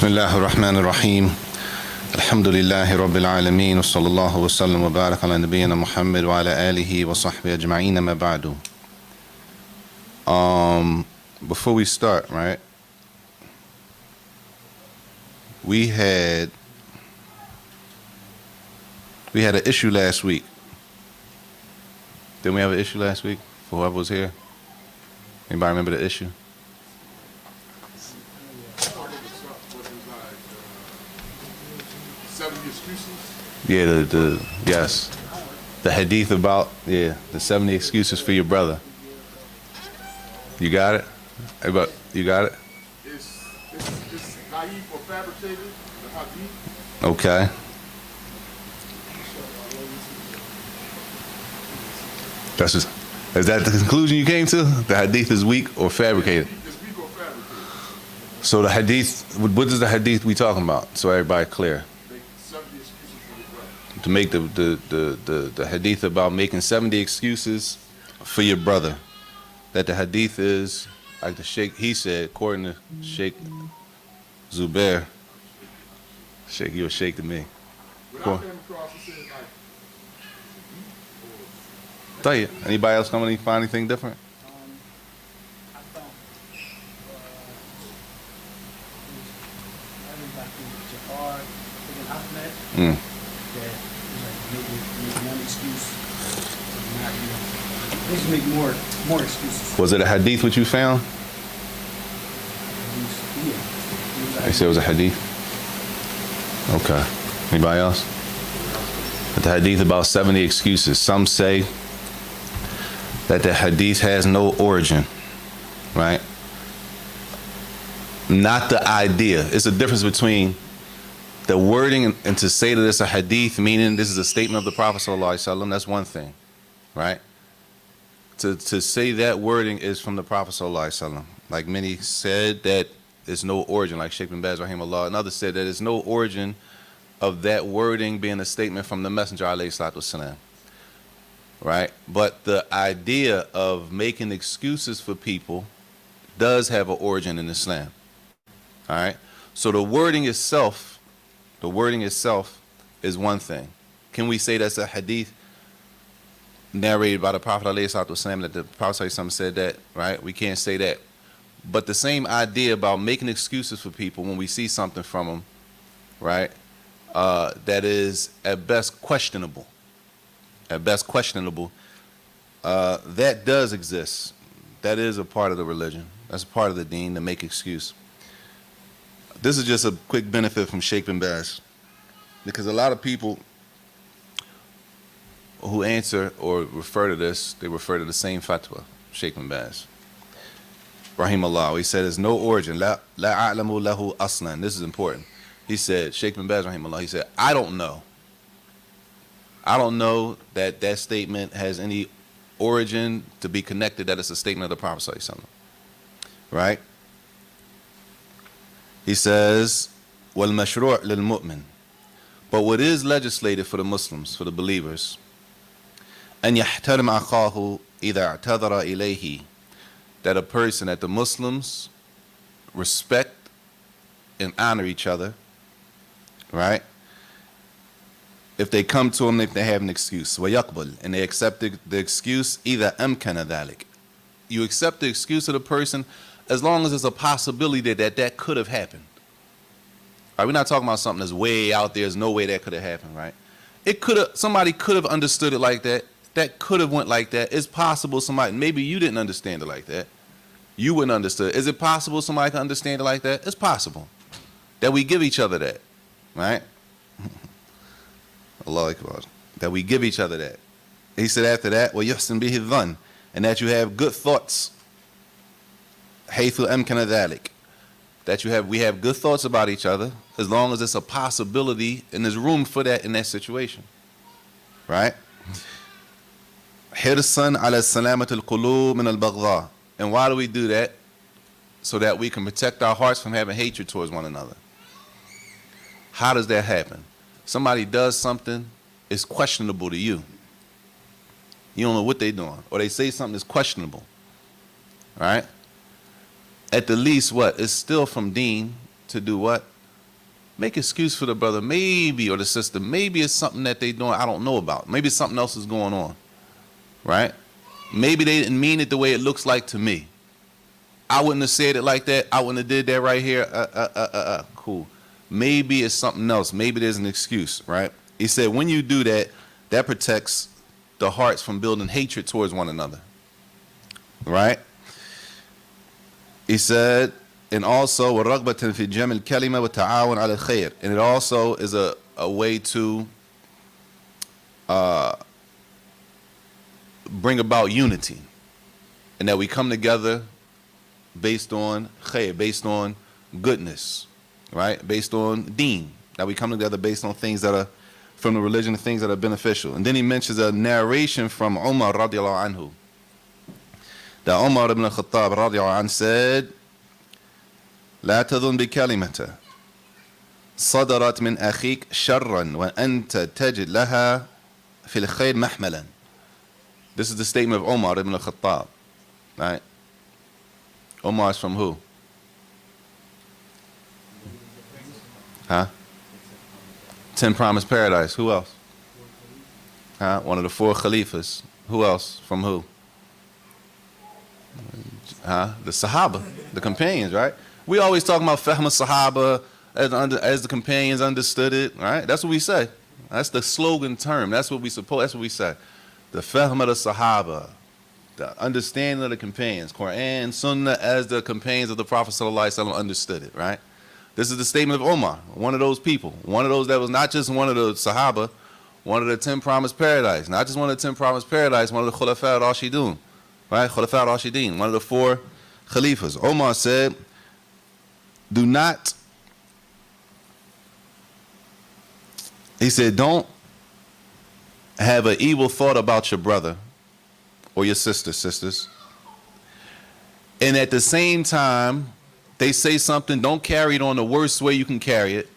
Bismillah ar-Rahman ar-Rahim. Alhamdulillahi Rabbil Alameen. Wa sallallahu wa sallam wa barak ala nabiyyina Muhammad wa ala alihi wa sahbihi ajma'een ma ba'du. Before we start, right? We had an issue last week. Didn't we have an issue last week for whoever was here? Anybody remember the issue? Yeah, yes. The hadith about, the 70 excuses for your brother. You got it? You got it? It's naive or fabricated, the hadith. Okay. Is that the conclusion you came to? The hadith is weak or fabricated? It's weak or fabricated. So the hadith, what is the hadith we talking about? So everybody clear. Make 70 excuses for your brother. To make the hadith about making 70 excuses for your brother. That the hadith is, like the Sheikh, he said, according to Sheikh Zubair, Sheikh, you're a Sheikh to me. When I came across, it said like, Tell you, anybody else come and find anything different? I found Jafar ibn Ahmed that make one excuse, not just make more excuses. Was it a hadith what you found? Yeah. They said it was a hadith. Okay. Anybody else? But the hadith about 70 excuses. Some say that the hadith has no origin, right? Not the idea. It's a difference between the wording and to say that it's a hadith, meaning this is a statement of the Prophet ﷺ, that's one thing, right? To say that wording is from the Prophet ﷺ. Like many said that there's no origin, like Sheikh bin Baz rahimahullah, and others said that there's no origin of that wording being a statement from the Messenger ﷺ. Right? But the idea of making excuses for people does have an origin in Islam. All right? So the wording itself is one thing. Can we say that's a hadith narrated by the Prophet ﷺ, that the Prophet ﷺ said that, right? We can't say that. But the same idea about making excuses for people when we see something from them, right? That is at best questionable. That does exist. That is a part of the religion. That's a part of the deen, to make excuse. This is just a quick benefit from Sheikh bin Baz, because a lot of people who answer or refer to this, they refer to the same fatwa, Sheikh bin Baz rahimahullah. He said there's no origin. La a'lamu lahu aslan. This is important. He said, Sheikh bin Baz rahimahullah, he said, I don't know that statement has any origin to be connected, that it's a statement of the Prophet ﷺ. Right? He says, وَالْمَشْرُوعْ لِلْمُؤْمِنِ. But what is legislated for the Muslims, for the believers, أَنْ يَحْتَرِمْ أَخَاهُ إِذَا اعْتَذَرَ إِلَيْهِ, that the Muslims respect and honor each other, right? If they come to him, if they have an excuse, وَيَقْبَلْ, and they accept the excuse, إِذَا أَمْكَنَ ذَلِكَ. You accept the excuse of the person as long as there's a possibility that could have happened. All right, we're not talking about something that's way out there. There's no way that could have happened, right? Somebody could have understood it like that. That could have went like that. It's possible somebody, maybe you didn't understand it like that. You wouldn't understand. Is it possible somebody can understand it like that? It's possible. That we give each other that. Right? Allah Akbar. That we give each other that. He said after that, وَيُحْسِنْ بِهِ الظَّنِّ, and that you have good thoughts. حَيْثُ أَمْكَنَ ذَلِكَ. That we have good thoughts about each other, as long as it's a possibility and there's room for that in that situation. Right? حِرْصًا عَلَى سَلَامَةِ الْقُلُوبِ مِنَ الْبَغْضَاءِ. And why do we do that? So that we can protect our hearts from having hatred towards one another. How does that happen? Somebody does something, it's questionable to you. You don't know what they're doing. Or they say something that's questionable. Right? At the least, what? It's still from deen to do what? Make excuse for the brother, maybe, or the sister. Maybe it's something that they're doing I don't know about. Maybe something else is going on. Right? Maybe they didn't mean it the way it looks like to me. I wouldn't have said it like that. I wouldn't have did that right here. Cool. Maybe it's something else. Maybe there's an excuse, right? He said when you do that, that protects the hearts from building hatred towards one another. Right? He said, and also وَرَغْبَةً فِي جَمْعِ الْكَلِمَةِ وَتَعَاوُنْ عَلَى الْخَيْرِ. And it also is a way to bring about unity. And that we come together based on khair, based on goodness, right? Based on deen. That we come together based on things that are from the religion, things that are beneficial. And then he mentions a narration from Umar radiallahu anhu. That Umar ibn al-Khattab radiallahu anhu said, لا تظن بكلمة صدرت من أخيك شرا وأنت تجد لها في الخير محملا. This is the statement of Umar ibn al-Khattab. Right? Umar is from who? Huh? 10 Promised Paradise. Who else? Huh? One of the 4 Khalifas. Who else? From who? Huh? The Sahaba, the companions, right? We always talk about Fahm al-Sahaba as the companions understood it, right? That's what we say. That's the slogan term. That's what we say. The Fahm al-Sahaba, the understanding of the companions, Quran, Sunnah as the companions of the Prophet ﷺ understood it, right? This is the statement of Umar, one of those people, one of those that was not just one of the Sahaba, one of the 10 Promised Paradise, not just one of the 10 Promised Paradise, one of the Khulafa al-Rashidun, right? Khulafa al-Rashidin, one of the 4 Khalifas. Umar said, do not, he said, don't have an evil thought about your brother or your sisters. And at the same time, they say something, don't carry it on the worst way you can carry it,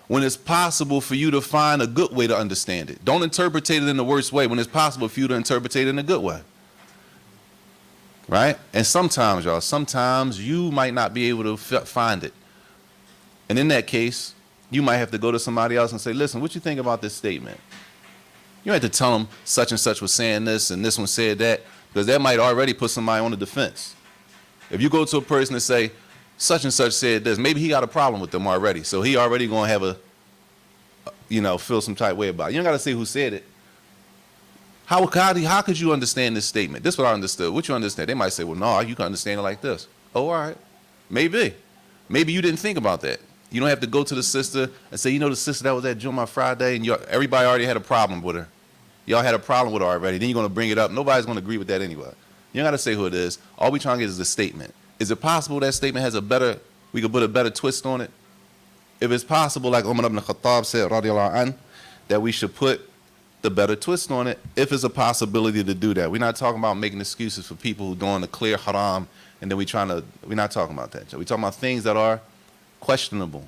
when it's possible for you to find a good way to understand it. Don't interpret it in the worst way when it's possible for you to interpret it in a good way. Right? And sometimes, y'all, sometimes you might not be able to find it. And in that case, you might have to go to somebody else and say, listen, what you think about this statement? You don't have to tell them such and such was saying this and this one said that, because that might already put somebody on the defense. If you go to a person and say, such and such said this, maybe he got a problem with them already. So he already going to have feel some type way about it. You don't got to say who said it. How could you understand this statement? This is what I understood. What you understand? They might say, well, no, you can understand it like this. Oh, all right. Maybe. Maybe you didn't think about that. You don't have to go to the sister and say, the sister that was at Jumu'ah Friday, and everybody already had a problem with her. Y'all had a problem with her already. Then you're going to bring it up. Nobody's going to agree with that anyway. You don't got to say who it is. All we trying to get is a statement. Is it possible that statement has we could put a better twist on it? If it's possible, like Umar ibn Khattab said, radiallahu anh, that we should put the better twist on it, if it's a possibility to do that. We're not talking about making excuses for people who doing the clear haram, and then we're not talking about that. We're talking about things that are questionable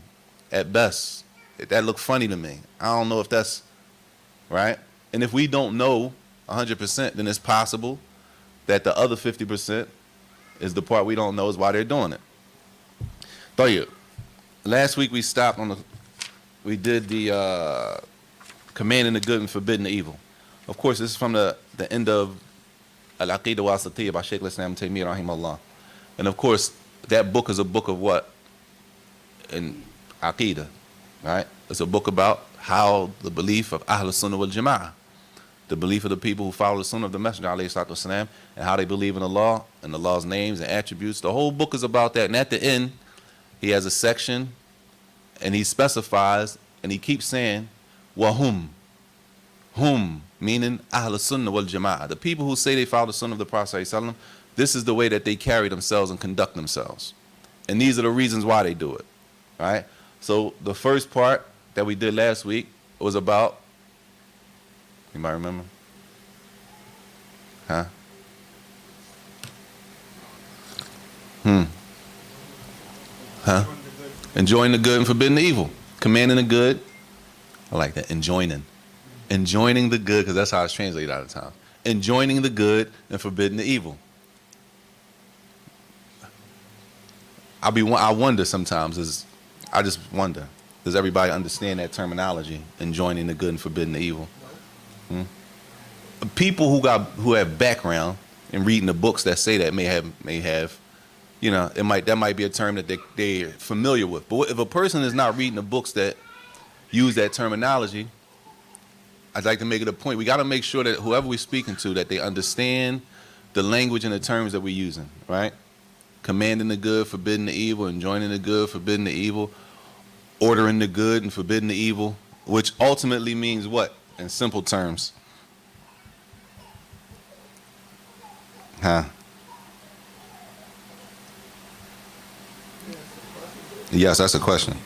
at best. That look funny to me. I don't know if that's right. And if we don't know 100%, then it's possible that the other 50% is the part we don't know is why they're doing it. Tayyib. Last week we did the commanding the good and forbidding the evil. Of course, this is from the end of Al-Aqidah Wasatiyya by Shaykh al-Islam Taymiyyah rahimahullah. And of course, that book is a book of what? In Aqidah, right? It's a book about how the belief of Ahl Sunnah wal Jama'ah. the belief of the people who follow the sunnah of the Messenger, alayhi salatu wasalam, and how they believe in Allah and Allah's names and attributes. The whole book is about that. And at the end, he has a section, and he specifies, and he keeps saying, wahum, hum, meaning Ahl Sunnah wal Jama'ah. The people who say they follow the Sunnah of the Prophet ﷺ, this is the way that they carry themselves and conduct themselves. And these are the reasons why they do it. Right? So the first part that we did last week was about, anybody remember? Huh? Huh? Enjoying the good and forbidding the evil. Commanding the good. I like that. Enjoining the good, because that's how it's translated out of time. Enjoining the good and forbidding the evil. I wonder sometimes, I just wonder, does everybody understand that terminology? Enjoining the good and forbidding the evil. People who have background in reading the books that say that may have, you know, that might be a term that they're familiar with. But if a person is not reading the books that use that terminology, I'd like to make it a point. We got to make sure that whoever we're speaking to, that they understand the language and the terms that we're using, right? Commanding the good, forbidding the evil, enjoining the good, forbidding the evil, ordering the good and forbidding the evil, which ultimately means what in simple terms? Huh? Yes, that's a question.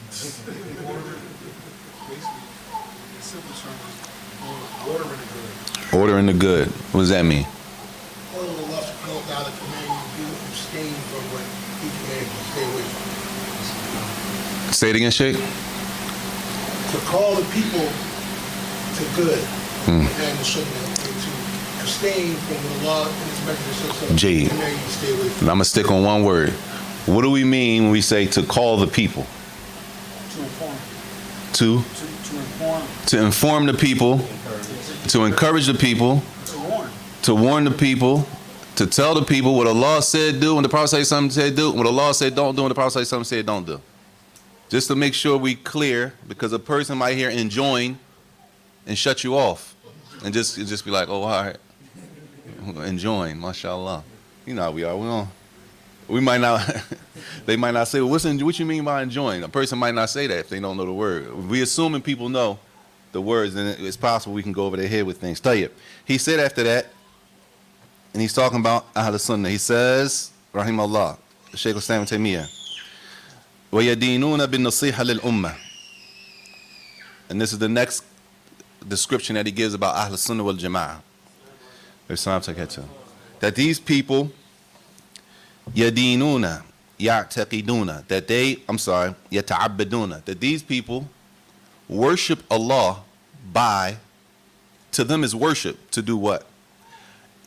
Ordering the good. What does that mean? All of Allah subhanahu wa ta'ala command you to abstain from what he commanded you to stay away from. Say it again, Sheikh. To call the people to good and the sunnah, and to abstain from what Allah and his messenger Jade. command you to stay away And from. I'm going to stick on one word. What do we mean when we say to call the people? To inform. To To inform. inform the people, to encourage the people, To warn. to warn the people, to tell the people what Allah said do when the Prophet said do, what Allah said don't do when the Prophet said don't do. Just to make sure we clear, because a person might hear enjoin and shut you off and just be like, oh, all right, enjoin, mashallah. You know how we are. We might not, they might not say, well, what you mean by enjoin? A person might not say that if they don't know the word. We assuming people know the words, and it's possible we can go over their head with things. Tayyib. He said after that, and he's talking about Ahl Sunnah. He says, Rahimahullah, Shaykh al-Islam Taymiyyah, وَيَدِينُونَ بِالنَّصِيحَ لِلْأُمَّةِ. And this is the next description that he gives about Ahl Sunnah wal Jama'ah. There's some to get to. That these people, يَدِينُونَ يَعْتَقِدُونَ, that they, يَتَعَبَّدُونَ, that these people worship Allah by, to them is worship, to do what?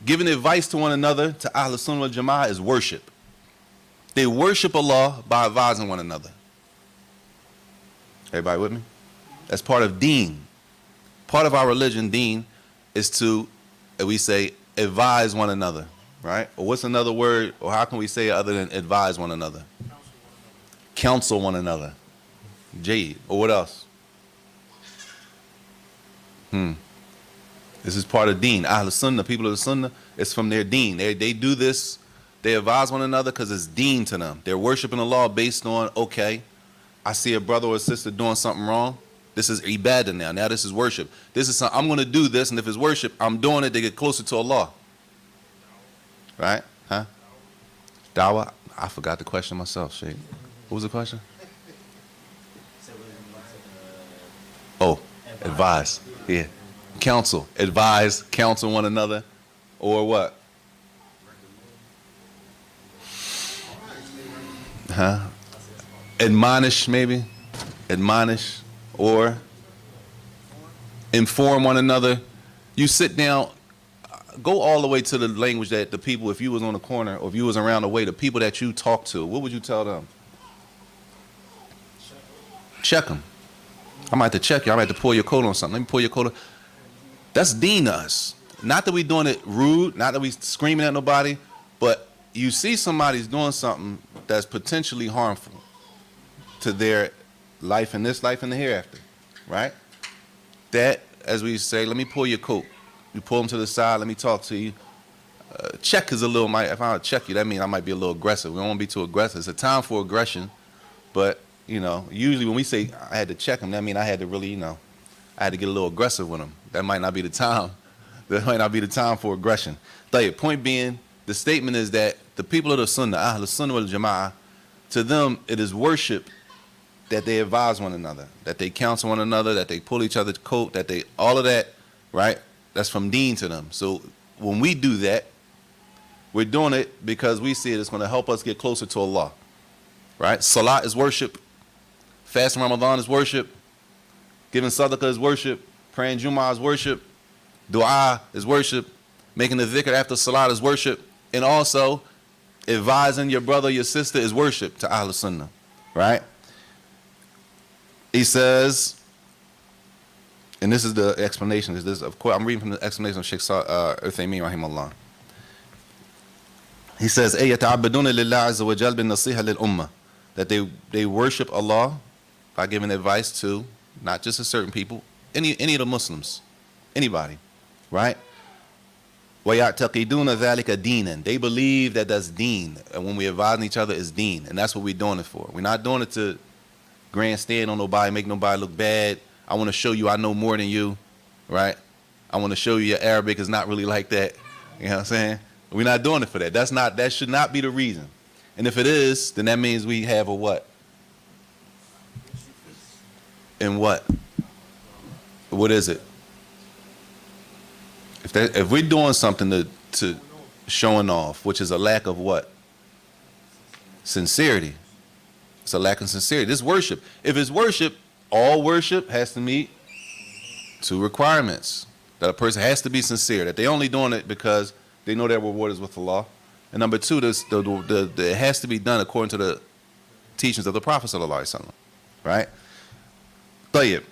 Giving advice to one another, to Ahl Sunnah wal Jama'ah, is worship. They worship Allah by advising one another. Everybody with me? That's part of deen. Part of our religion, deen, is to, we say, advise one another, right? Or what's another word, or how can we say it other than advise one another? Counsel one another. Jade. Or what else? This is part of deen. Ahl Sunnah, people of the Sunnah, it's from their deen. They do this, they advise one another because it's deen to them. They're worshiping Allah based on, okay, I see a brother or a sister doing something wrong. This is ibadah now. Now this is worship. This is something, I'm going to do this, and if it's worship, I'm doing it to get closer to Allah. Right? Huh? Dawah? I forgot the question myself, Sheikh. What was the question? Oh, advise. Yeah. Counsel. Advise, counsel one another. Or what? Huh? Admonish, maybe. Admonish. Or inform one another. You sit down, go all the way to the language that the people, if you was on the corner or if you was around the way, the people that you talk to, what would you tell them? Check them. I might have to check you. I might have to pull your coat on something. Let me pull your coat on. That's deen to us. Not that we doing it rude, not that we screaming at nobody, but you see somebody's doing something that's potentially harmful to their life in this life and the hereafter, right? That, as we say, let me pull your coat. You pull them to the side. Let me talk to you. Check is a little, if I don't check you, that means I might be a little aggressive. We don't want to be too aggressive. It's a time for aggression, but, usually when we say I had to check him, that means I had to really, I had to get a little aggressive with him. That might not be the time. That might not be the time for aggression. Point being, the statement is that the people of the Sunnah, Ahl Sunnah wal Jama'ah, to them it is worship that they advise one another, that they counsel one another, that they pull each other's coat, that they, all of that, right? That's from deen to them. So when we do that, we're doing it because we see it's going to help us get closer to Allah, right? Salat is worship. Fasting Ramadan is worship. Giving sadaqah is worship. Praying Jummah is worship. Dua is worship. Making the dhikr after salat is worship. And also, advising your brother or your sister is worship to Ahl Sunnah, right? He says, and this is the explanation. Of course, I'm reading from the explanation of Sheikh Uthaymeen rahimahullah. He says, يَتَعَبَّدُونَ لِلَّهِ عَزَّ وَجَلْ بِالنَّصِيحَةِ لِلْأُمَّةِ, that they worship Allah by giving advice to not just a certain people, any of the Muslims, anybody, right? وَيَعْتَقِدُونَ ذَلِكَ دِينًا, they believe that that's deen, and when we advise each other is deen, and that's what we're doing it for. We're not doing it to grandstand on nobody, make nobody look bad. I want to show you I know more than you, right? I want to show you your Arabic is not really like that. You know what I'm saying? We're not doing it for that. That should not be the reason. And if it is, then that means we have a what? And what? What is it? If we're doing something to showing off, which is a lack of what? Sincerity. It's a lack of sincerity. This worship. If it's worship, all worship has to meet two requirements. That a person has to be sincere. That they only doing it because they know their reward is with Allah. And number two, it has to be done according to the teachings of the Prophet sallallahu alaihi wasallam, right? Tayyib.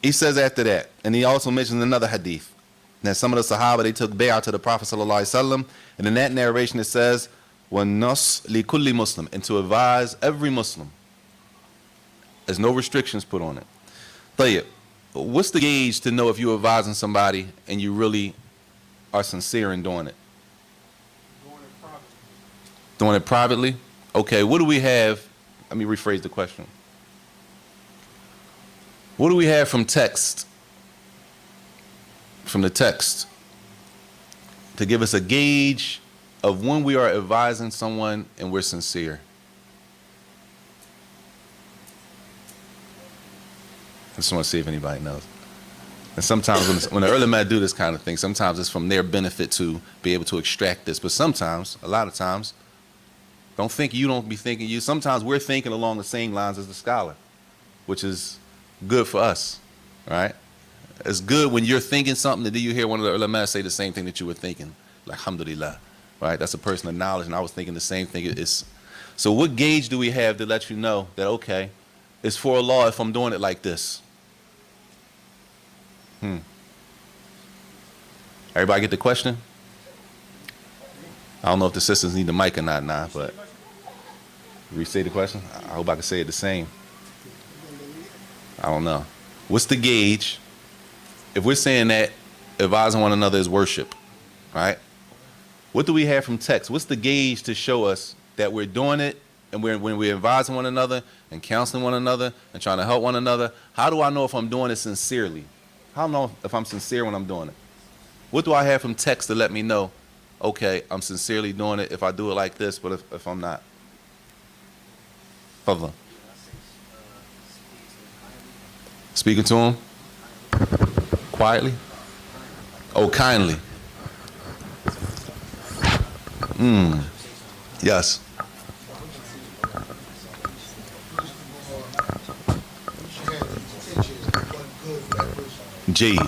He says after that, and he also mentions another hadith, that some of the Sahaba, they took bay'ah to the Prophet sallallahu alaihi wasallam, and in that narration it says, وَالنَّصْ لِكُلِّ Muslim, and to advise every Muslim. There's no restrictions put on it. Tayyib. What's the gauge to know if you're advising somebody and you really are sincere in doing it? Doing it privately? Okay, what do we have? Let me rephrase the question. What do we have from text? From the text to give us a gauge of when we are advising someone and we're sincere. I just want to see if anybody knows. And sometimes when the ulama do this kind of thing, sometimes it's from their benefit to be able to extract this. But sometimes, a lot of times, don't be thinking you. Sometimes we're thinking along the same lines as the scholar, which is good for us, right? It's good when you're thinking something and then you hear one of the ulama say the same thing that you were thinking. Like, alhamdulillah, right? That's a person of knowledge, and I was thinking the same thing. So what gauge do we have to let you know that, okay, it's for Allah if I'm doing it like this? Everybody get the question? I don't know if the sisters need the mic or not now, but re-say the question? I hope I can say it the same. I don't know. What's the gauge? If we're saying that advising one another is worship, right? What do we have from text? What's the gauge to show us that we're doing it and when we're advising one another and counseling one another and trying to help one another? How do I know if I'm doing it sincerely? How do I know if I'm sincere when I'm doing it? What do I have from text to let me know, okay, I'm sincerely doing it if I do it like this, but if I'm not? Fadlan. Speaking to him? Quietly? Oh, kindly. Yes. G.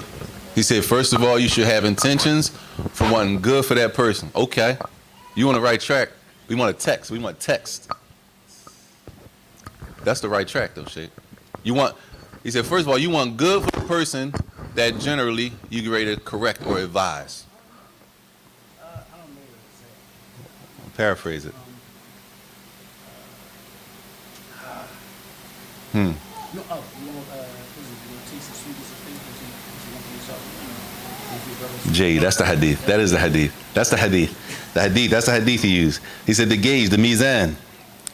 He said, first of all, you should have intentions for wanting good for that person. Okay. You on the right track. We want to text. We want text. That's the right track, though, Sheikh. He said, first of all, you want good for the person that generally you get ready to correct or advise. I don't know what to say. Paraphrase it. No, oh, you want what is it? You want to taste the sweetness of faith that you want for yourself? If your brother's- Jay, that's the hadith. That is the hadith. That's the hadith. The hadith, that's the hadith he used. He said the gauge, the mizan,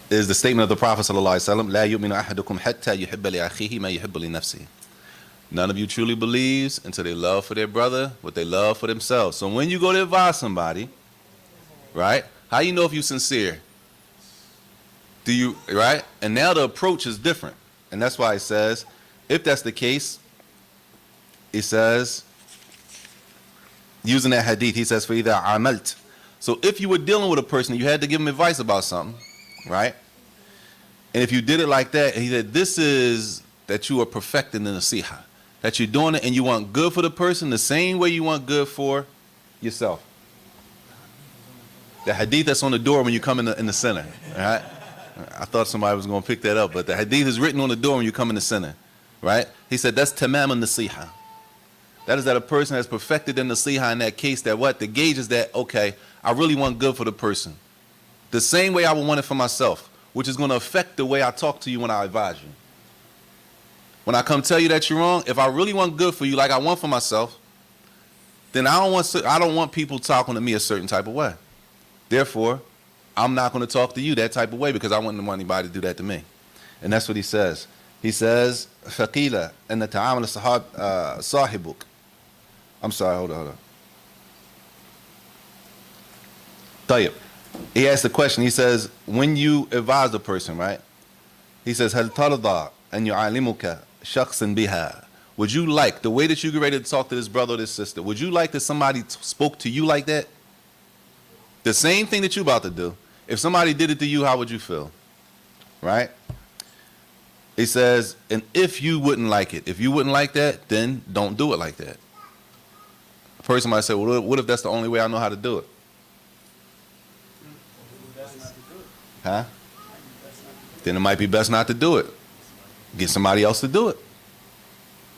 is the statement of the Prophet sallallahu alaihi wasallam, لا يؤمن أحدكم حتى يحب لأخيه ما يحب لنفسه. None of you truly believes until they love for their brother what they love for themselves. So when you go to advise somebody, right, how you know if you're sincere? Do you, right? And now the approach is different. And that's why it says, if that's the case, it says, using that hadith, he says, فَإِذَا عَمَلْتَ. So if you were dealing with a person, you had to give him advice about something, right? And if you did it like that, he said, this is that you are perfecting the nasiha. That you're doing it and you want good for the person the same way you want good for yourself. The hadith that's on the door when you come in the center, right? I thought somebody was going to pick that up, but the hadith is written on the door when you come in the center, right? He said that's tamam an-nasiha. That is that a person has perfected the nasiha in that case, that what? The gauge is that, okay, I really want good for the person. The same way I would want it for myself, which is going to affect the way I talk to you when I advise you. When I come tell you that you're wrong, if I really want good for you like I want for myself, then I don't want people talking to me a certain type of way. Therefore, I'm not going to talk to you that type of way because I wouldn't want anybody to do that to me. And that's what he says. He says, فَقِيلَ أَنَّ تَعَامَلَ صَاحِبُكَ. I'm sorry, hold on. طيب. He asked the question, he says, when you advise a person, right? He says, هَلْ تَرْضَى أَنْ يُعَلِّمُكَ شَخْصًا بِهَا. Would you like, the way that you get ready to talk to this brother or this sister, would you like that somebody spoke to you like that? The same thing that you're about to do. If somebody did it to you, how would you feel? Right? He says, and if you wouldn't like it, if you wouldn't like that, then don't do it like that. A person might say, well, what if that's the only way I know how to do it? Huh? Then it might be best not to do it. Get somebody else to do it.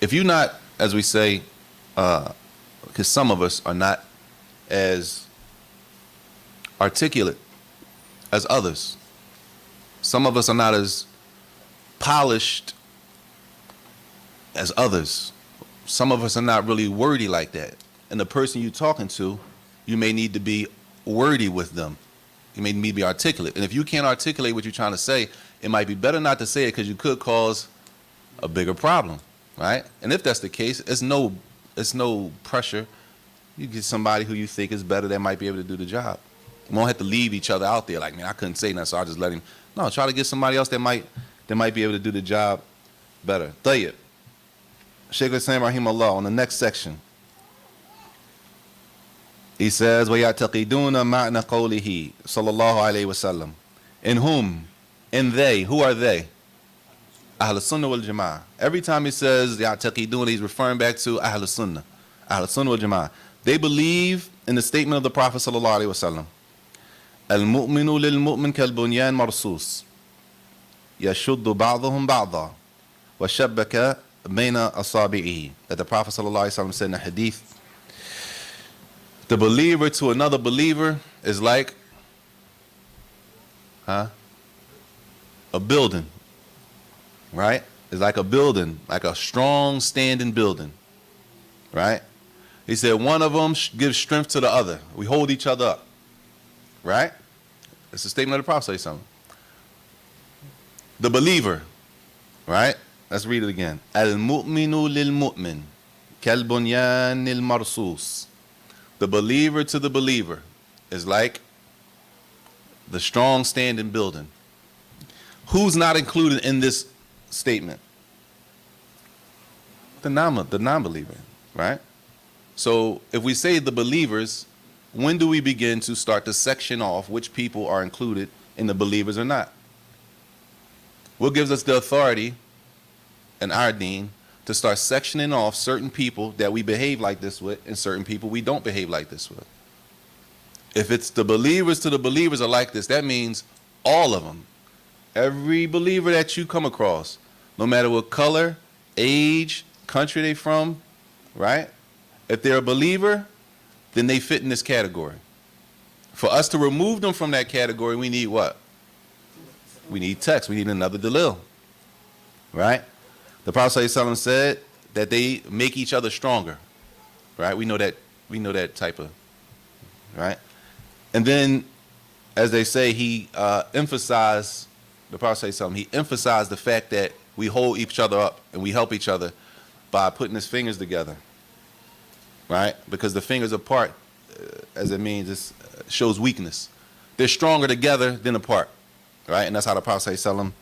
If you're not, as we say, because some of us are not as articulate as others. Some of us are not as polished as others. Some of us are not really wordy like that. And the person you're talking to, you may need to be wordy with them. You may need to be articulate. And if you can't articulate what you're trying to say, it might be better not to say it because you could cause a bigger problem, right? And if that's the case, it's no pressure. You get somebody who you think is better that might be able to do the job. You won't have to leave each other out there like, man, I couldn't say nothing, so I'll just let him. No, try to get somebody else that might be able to do the job better. Tayyib. Shaykh al-Islam rahimahullah, on the next section, he says, وَيَعْتَقِدُونَ مَعْنَ قَوْلِهِ صَلَّى اللَّهُ عَلَيْهِ وَسَلَّمَ. In whom? In they. Who are they? Ahl Sunnah wal Jama'ah. Every time he says يَعْتَقِدُونَ, he's referring back to Ahl Sunnah. Ahl Sunnah wal Jama'ah. They believe in the statement of the Prophet sallallahu alaihi wasallam. Al-mu'minu lil-mu'min kal-bunyan marsus. يَشُدُّ بَعْضُهُمْ بَعْضًا وَشَبَّكَ بَيْنَ أَصَابِعِهِ. That the Prophet sallallahu alaihi wasallam said in the hadith, the believer to another believer is like a building, right? It's like a building, like a strong standing building, right? He said one of them gives strength to the other. We hold each other up, right? It's a statement of the Prophet. Say something. The believer, right? Let's read it again. Al-mu'minu lil-mu'min kal-bunyan il-marsus. The believer to the believer is like the strong standing building. Who's not included in this statement? The non-believer, right? So if we say the believers, when do we begin to start to section off which people are included in the believers or not? What gives us the authority in our deen to start sectioning off certain people that we behave like this with and certain people we don't behave like this with? If it's the believers to the believers are like this, that means all of them. Every believer that you come across, no matter what color, age, country they from, right? If they're a believer, then they fit in this category. For us to remove them from that category, we need what? We need text. We need another dalil, right? The Prophet ﷺ said that they make each other stronger, right? We know that type of, right? And then, as they say, he emphasized, the Prophet ﷺ, he emphasized the fact that we hold each other up and we help each other by putting his fingers together, right? Because the fingers apart, as it means, it shows weakness. They're stronger together than apart, right? And that's how the Prophet ﷺ,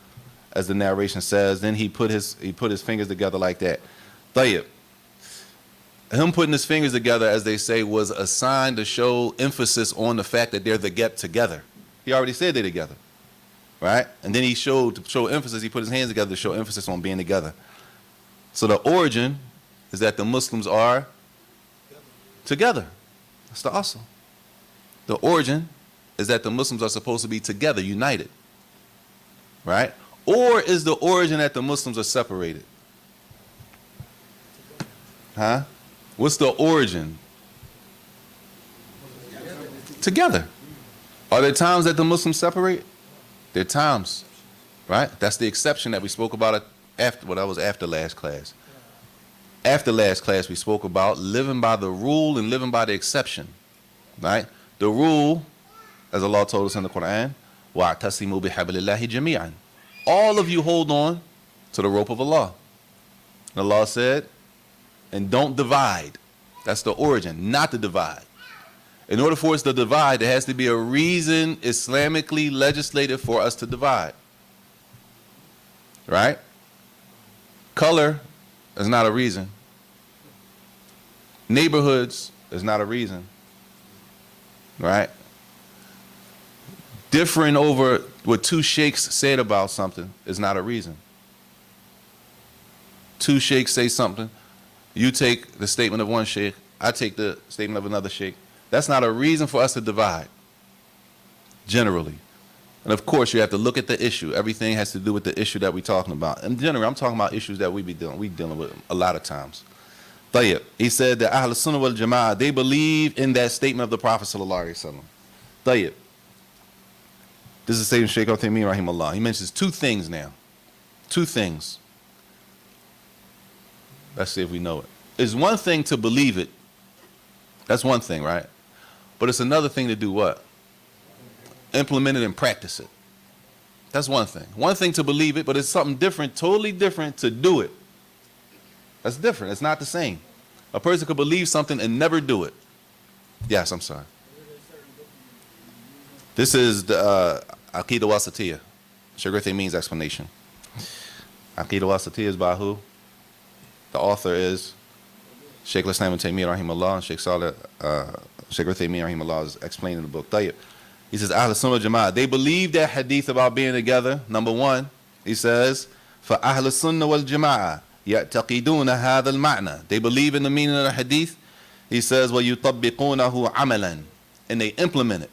as the narration says, then he put his fingers together like that. Tayyib. Him putting his fingers together, as they say, was a sign to show emphasis on the fact that they're the get together. He already said they're together, right? And then he showed, to show emphasis, he put his hands together to show emphasis on being together. So the origin is that the Muslims are together. That's the asl. The origin is that the Muslims are supposed to be together, united, right? Or is the origin that the Muslims are separated? Huh? What's the origin? Together. Are there times that the Muslims separate? There are times, right? That's the exception that we spoke about after, well, that was after last class. After last class, we spoke about living by the rule and living by the exception, right? The rule, as Allah told us in the Quran, وَاعْتَصِمُوا بِحَبْلِ اللَّهِ جَمِيعًا. All of you hold on to the rope of Allah. And Allah said, and don't divide. That's the origin, not to divide. In order for us to divide, there has to be a reason Islamically legislated for us to divide. Right? Color is not a reason. Neighborhoods is not a reason. Right? Differing over what two sheikhs said about something is not a reason. Two sheikhs say something, you take the statement of one sheikh, I take the statement of another sheikh. That's not a reason for us to divide, generally. And of course, you have to look at the issue. Everything has to do with the issue that we're talking about. And generally, I'm talking about issues that we dealing with a lot of times. Tayyib. He said that Ahl Sunnah wal Jama'ah, they believe in that statement of the Prophet sallallahu alaihi wasallam. Tayyib. This is Sayyid Shaykh Uthaymeen rahimahullah. He mentions two things now. Two things. Let's see if we know it. It's one thing to believe it. That's one thing, right? But it's another thing to do what? Implement it and practice it. That's one thing. One thing to believe it, but it's something different, totally different to do it. That's different. It's not the same. A person could believe something and never do it. Yes, I'm sorry. This is the Aqidah Wasatiyah. Shaykh Uthaymeen's explanation. Aqidah Wasatiyah is by who? The author is Shaykh al-Islam ibn Taymiyyah rahimahullah, and Shaykh Uthaymeen rahimahullah is explaining the book. Tayyib. He says, Ahl Sunnah Jama'ah, they believe that hadith about being together. Number one, he says, for Ahl Sunnah wal Jama'ah, يَعْتَقِدُونَ هَذَا الْمَعْنَى. They believe in the meaning of the hadith. He says, وَيُطَبِّقُونَهُ عَمَلًا. And they implement it.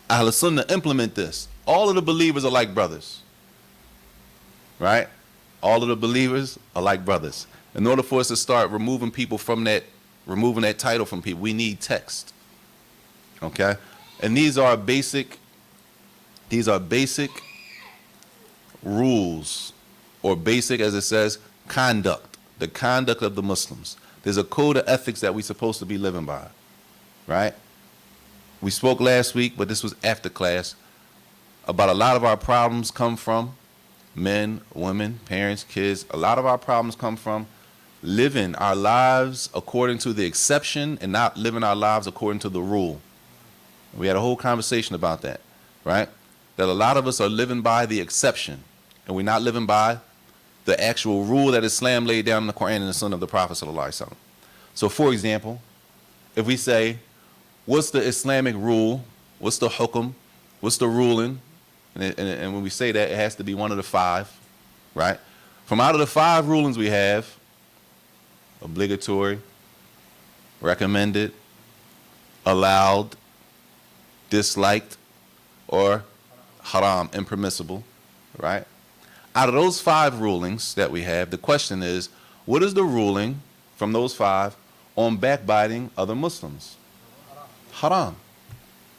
Ahl Sunnah implement this. All of the believers are like brothers. Right? All of the believers are like brothers. In order for us to start removing people from that, removing that title from people, we need text. Okay? And these are basic rules, or basic, as it says, conduct, the conduct of the Muslims. There's a code of ethics that we're supposed to be living by, right? We spoke last week, but this was after class, about a lot of our problems come from men, women, parents, kids. A lot of our problems come from living our lives according to the exception and not living our lives according to the rule. We had a whole conversation about that, right? That a lot of us are living by the exception, and we're not living by the actual rule that Islam laid down in the Quran and the Sunnah of the Prophet sallallahu alaihi wasallam. So, for example, if we say, what's the Islamic rule? What's the hukum? What's the ruling? And when we say that, it has to be one of the five, right? From out of the five rulings we have, obligatory, recommended, allowed, disliked, or haram, impermissible, right? Out of those five rulings that we have, the question is, what is the ruling from those five on backbiting other Muslims? Haram.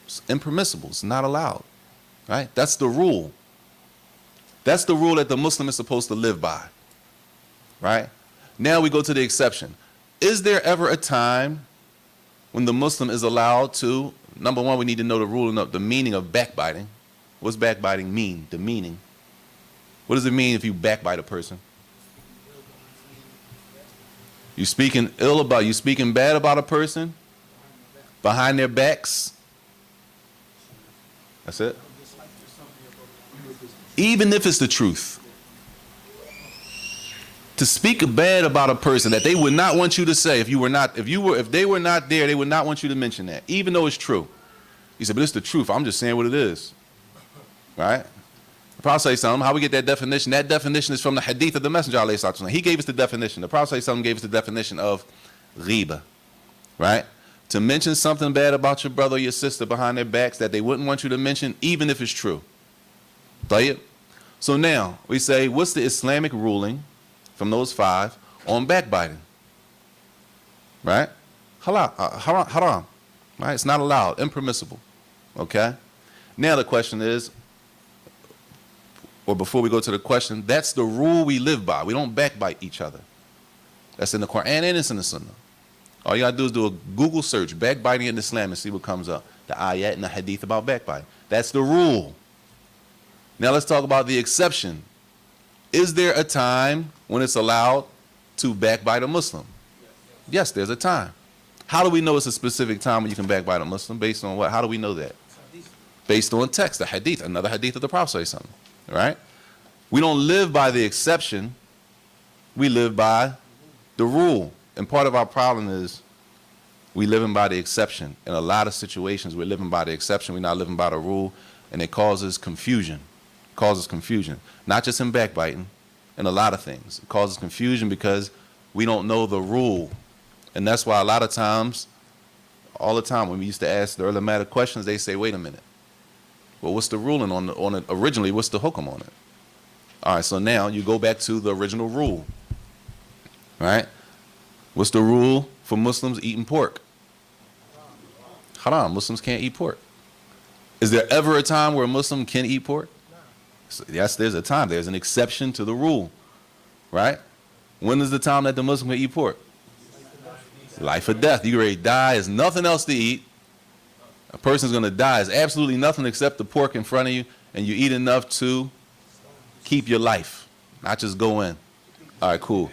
It's impermissible. It's not allowed, right? That's the rule. That's the rule that the Muslim is supposed to live by. right? Now we go to the exception. Is there ever a time when the Muslim is allowed to, number one, we need to know the rule and the meaning of backbiting. What's backbiting mean? The meaning. What does it mean if you backbite a person? You speaking bad about a person behind their backs. That's it. Even if it's the truth. To speak bad about a person that they would not want you to say if they were not there, they would not want you to mention that, even though it's true. You said, but it's the truth. I'm just saying what it is. Right? The Prophet say something. How we get that definition? That definition is from the hadith of the Messenger alayhi salatu wasalam. He gave us the definition. The Prophet say something gave us the definition of ghiba. Right? To mention something bad about your brother or your sister behind their backs that they wouldn't want you to mention, even if it's true. Tayyib? So now we say, what's the Islamic ruling from those 5 on backbiting? Right? Haram. Right? It's not allowed, impermissible. Okay? Now the question is, or before we go to the question, that's the rule we live by. We don't backbite each other. That's in the Quran and it's in the Sunnah. All you gotta do is do a Google search, backbiting in Islam, and see what comes up. The ayat and the hadith about backbiting. That's the rule. Now let's talk about the exception. Is there a time when it's allowed to backbite a Muslim? Yes, there's a time. How do we know it's a specific time when you can backbite a Muslim? Based on what? How do we know that? Based on text, the hadith, another hadith of the Prophet say something, right? We don't live by the exception. We live by the rule. And part of our problem is we living by the exception. In a lot of situations, we're living by the exception. We're not living by the rule, and it causes confusion. Not just in backbiting, in a lot of things. It causes confusion because we don't know the rule. And that's why a lot of times, all the time, when we used to ask the early matter questions, they say, wait a minute. Well, what's the ruling on it? Originally, what's the hukum on it? All right, so now you go back to the original rule. Right? What's the rule for Muslims eating pork? Haram. Muslims can't eat pork. Is there ever a time where a Muslim can eat pork? So, yes, there's a time. There's an exception to the rule. Right? When is the time that the Muslim can eat pork? Life or death. You ready to die. There's nothing else to eat. A person's going to die. There's absolutely nothing except the pork in front of you, and you eat enough to keep your life, not just go in. All right, cool.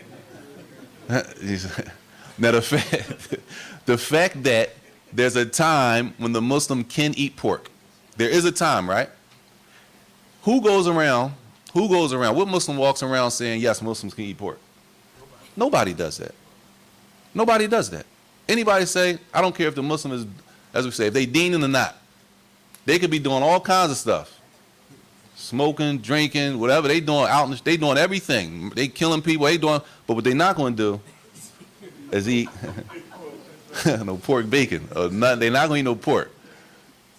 Now, the fact that there's a time when the Muslim can eat pork. There is a time, right? Who goes around? What Muslim walks around saying, yes, Muslims can eat pork? Nobody does that. Nobody does that. Anybody say, I don't care if the Muslim is, as we say, if they deening or not. They could be doing all kinds of stuff. Smoking, drinking, whatever. They doing they doing everything. They killing people, but what they not going to do is eat no pork bacon or nothing. They're not going to eat no pork.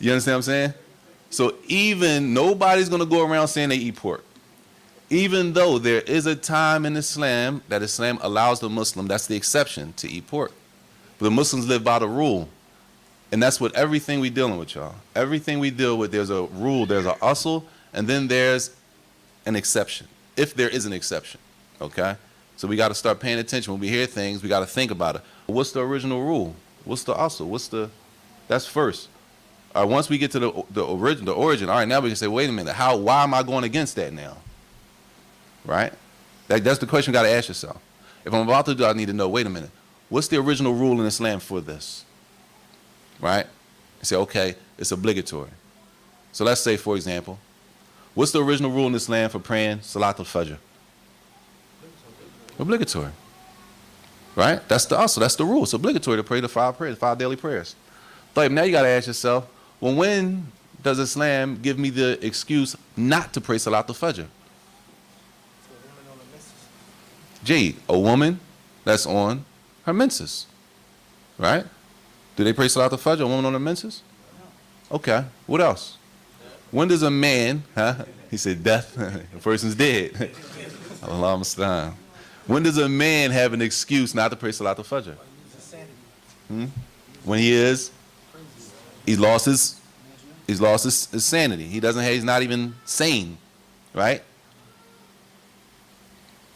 You understand what I'm saying? So even nobody's going to go around saying they eat pork. Even though there is a time in Islam that Islam allows the Muslim, that's the exception, to eat pork. But the Muslims live by the rule. And that's what everything we dealing with, y'all. Everything we deal with, there's a rule, there's an usul, and then there's an exception, if there is an exception, okay? So we got to start paying attention. When we hear things, we got to think about it. What's the original rule? What's the usul? That's first. All right, once we get to the origin, all right, now we can say, wait a minute, why am I going against that now? Right? That's the question you got to ask yourself. If I'm about to do, I need to know, wait a minute, what's the original rule in Islam for this? Right? You say, okay, it's obligatory. So let's say, for example, what's the original rule in Islam for praying Salat al-Fajr? Obligatory. Right? That's the usul, that's the rule. It's obligatory to pray the 5 prayers, 5 daily prayers. But now you got to ask yourself, well, when does Islam give me the excuse not to pray Salat al-Fajr? Jade, a woman that's on her menses. Right? Do they pray Salat al-Fajr, a woman on her menses? Okay. What else? When does a man, he said death, the person's dead. Allah musta'an. When does a man have an excuse not to pray Salat al-Fajr? When he's lost his sanity. He's not even sane, right?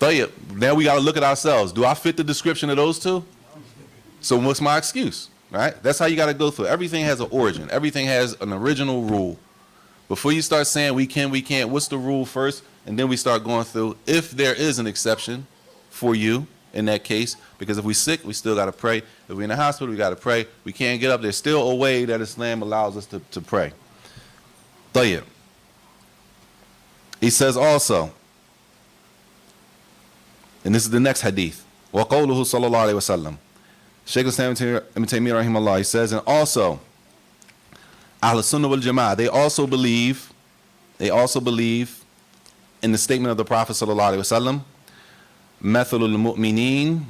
Now we got to look at ourselves. Do I fit the description of those two? So what's my excuse? Right? That's how you got to go through. Everything has an origin. Everything has an original rule. Before you start saying we can, we can't, what's the rule first? And then we start going through if there is an exception for you in that case. Because if we're sick, we still got to pray. If we're in the hospital, we got to pray. We can't get up. There's still a way that Islam allows us to pray. طيب. He says also, and this is the next hadith, وَقَوْلُهُ صَلَّى اللَّهُ عَلَيْهِ وَسَلَّمَ. Shaykh Islam Ibn Taymiyyah rahimahullah, he says, and also, Ahl Sunnah wal Jama'ah, they also believe in the statement of the Prophet sallallahu alaihi wasallam, مَثَلُ الْمُؤْمِنِينَ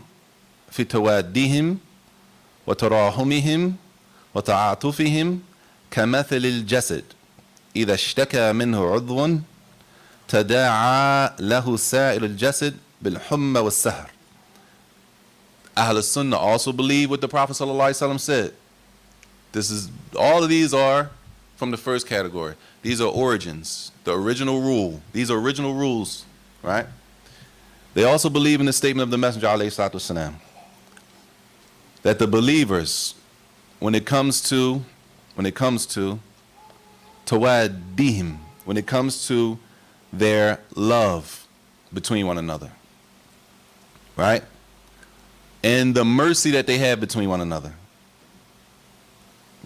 فِي تَوَادِّهِمْ وَتَرَاحُمِهِمْ وَتَعَاطُفِهِمْ كَمَثَلِ الْجَسَدِ إِذَا اشْتَكَى مِنْهُ عُضْوٌ تَدَاعَى لَهُ سَائِرُ الْجَسَدِ بِالْحُمَّةِ وَالسَّهْرِ. Ahl Sunnah also believe what the Prophet ﷺ said. All of these are from the first category. These are origins, the original rule. These are original rules, right? They also believe in the statement of the Messenger ﷺ that the believers, when it comes to tawaddihim, when it comes to their love between one another, right? And the mercy that they have between one another,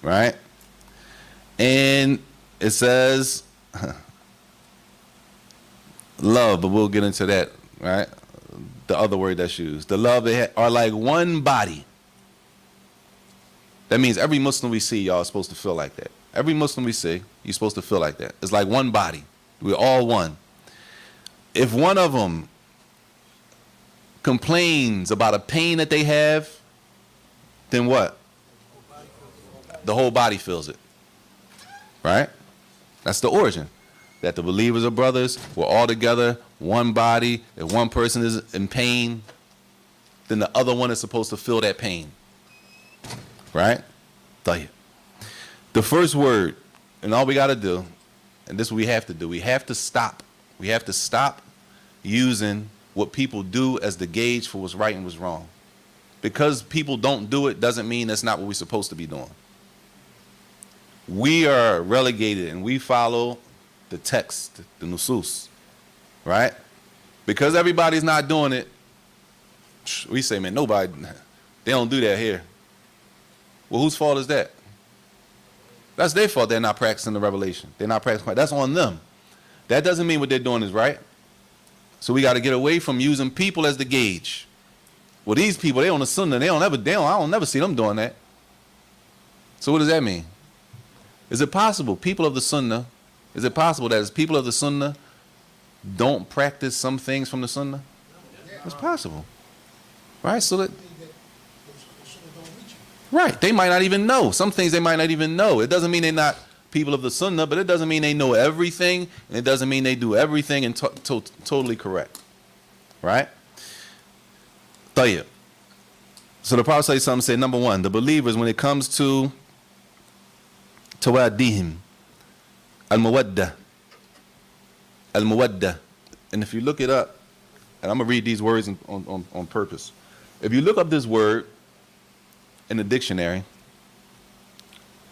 right? And it says love, but we'll get into that, right? The other word that's used. The love they are like one body. That means every Muslim we see, y'all, is supposed to feel like that. Every Muslim we see, you're supposed to feel like that. It's like one body. We're all one. If one of them complains about a pain that they have, then what? The whole body feels it. Right? That's the origin. That the believers are brothers, we're all together, one body. If one person is in pain, then the other one is supposed to feel that pain. Right? The first word, and all we got to do, and this is what we have to do, we have to stop using what people do as the gauge for what's right and what's wrong. Because people don't do it doesn't mean that's not what we're supposed to be doing. We are relegated and we follow the text, the nusus, right? Because everybody's not doing it, we say, man, nobody, they don't do that here. Well, whose fault is that? That's their fault. They're not practicing the revelation. They're not practicing. That's on them. That doesn't mean what they're doing is right. So we got to get away from using people as the gauge. Well, these people, they on the sunnah. I don't never see them doing that. So what does that mean? Is it possible people of the sunnah, is it possible that as people of the sunnah don't practice some things from the sunnah? It's possible. Right? So that, right, they might not even know. Some things they might not even know. It doesn't mean they're not people of the sunnah, but it doesn't mean they know everything, and it doesn't mean they do everything and totally correct. Right? Tayyib. So the Prophet said, number one, the believers, when it comes to tawaddihim, al-muwaddah, and if you look it up, and I'm going to read these words on purpose. If you look up this word in the dictionary,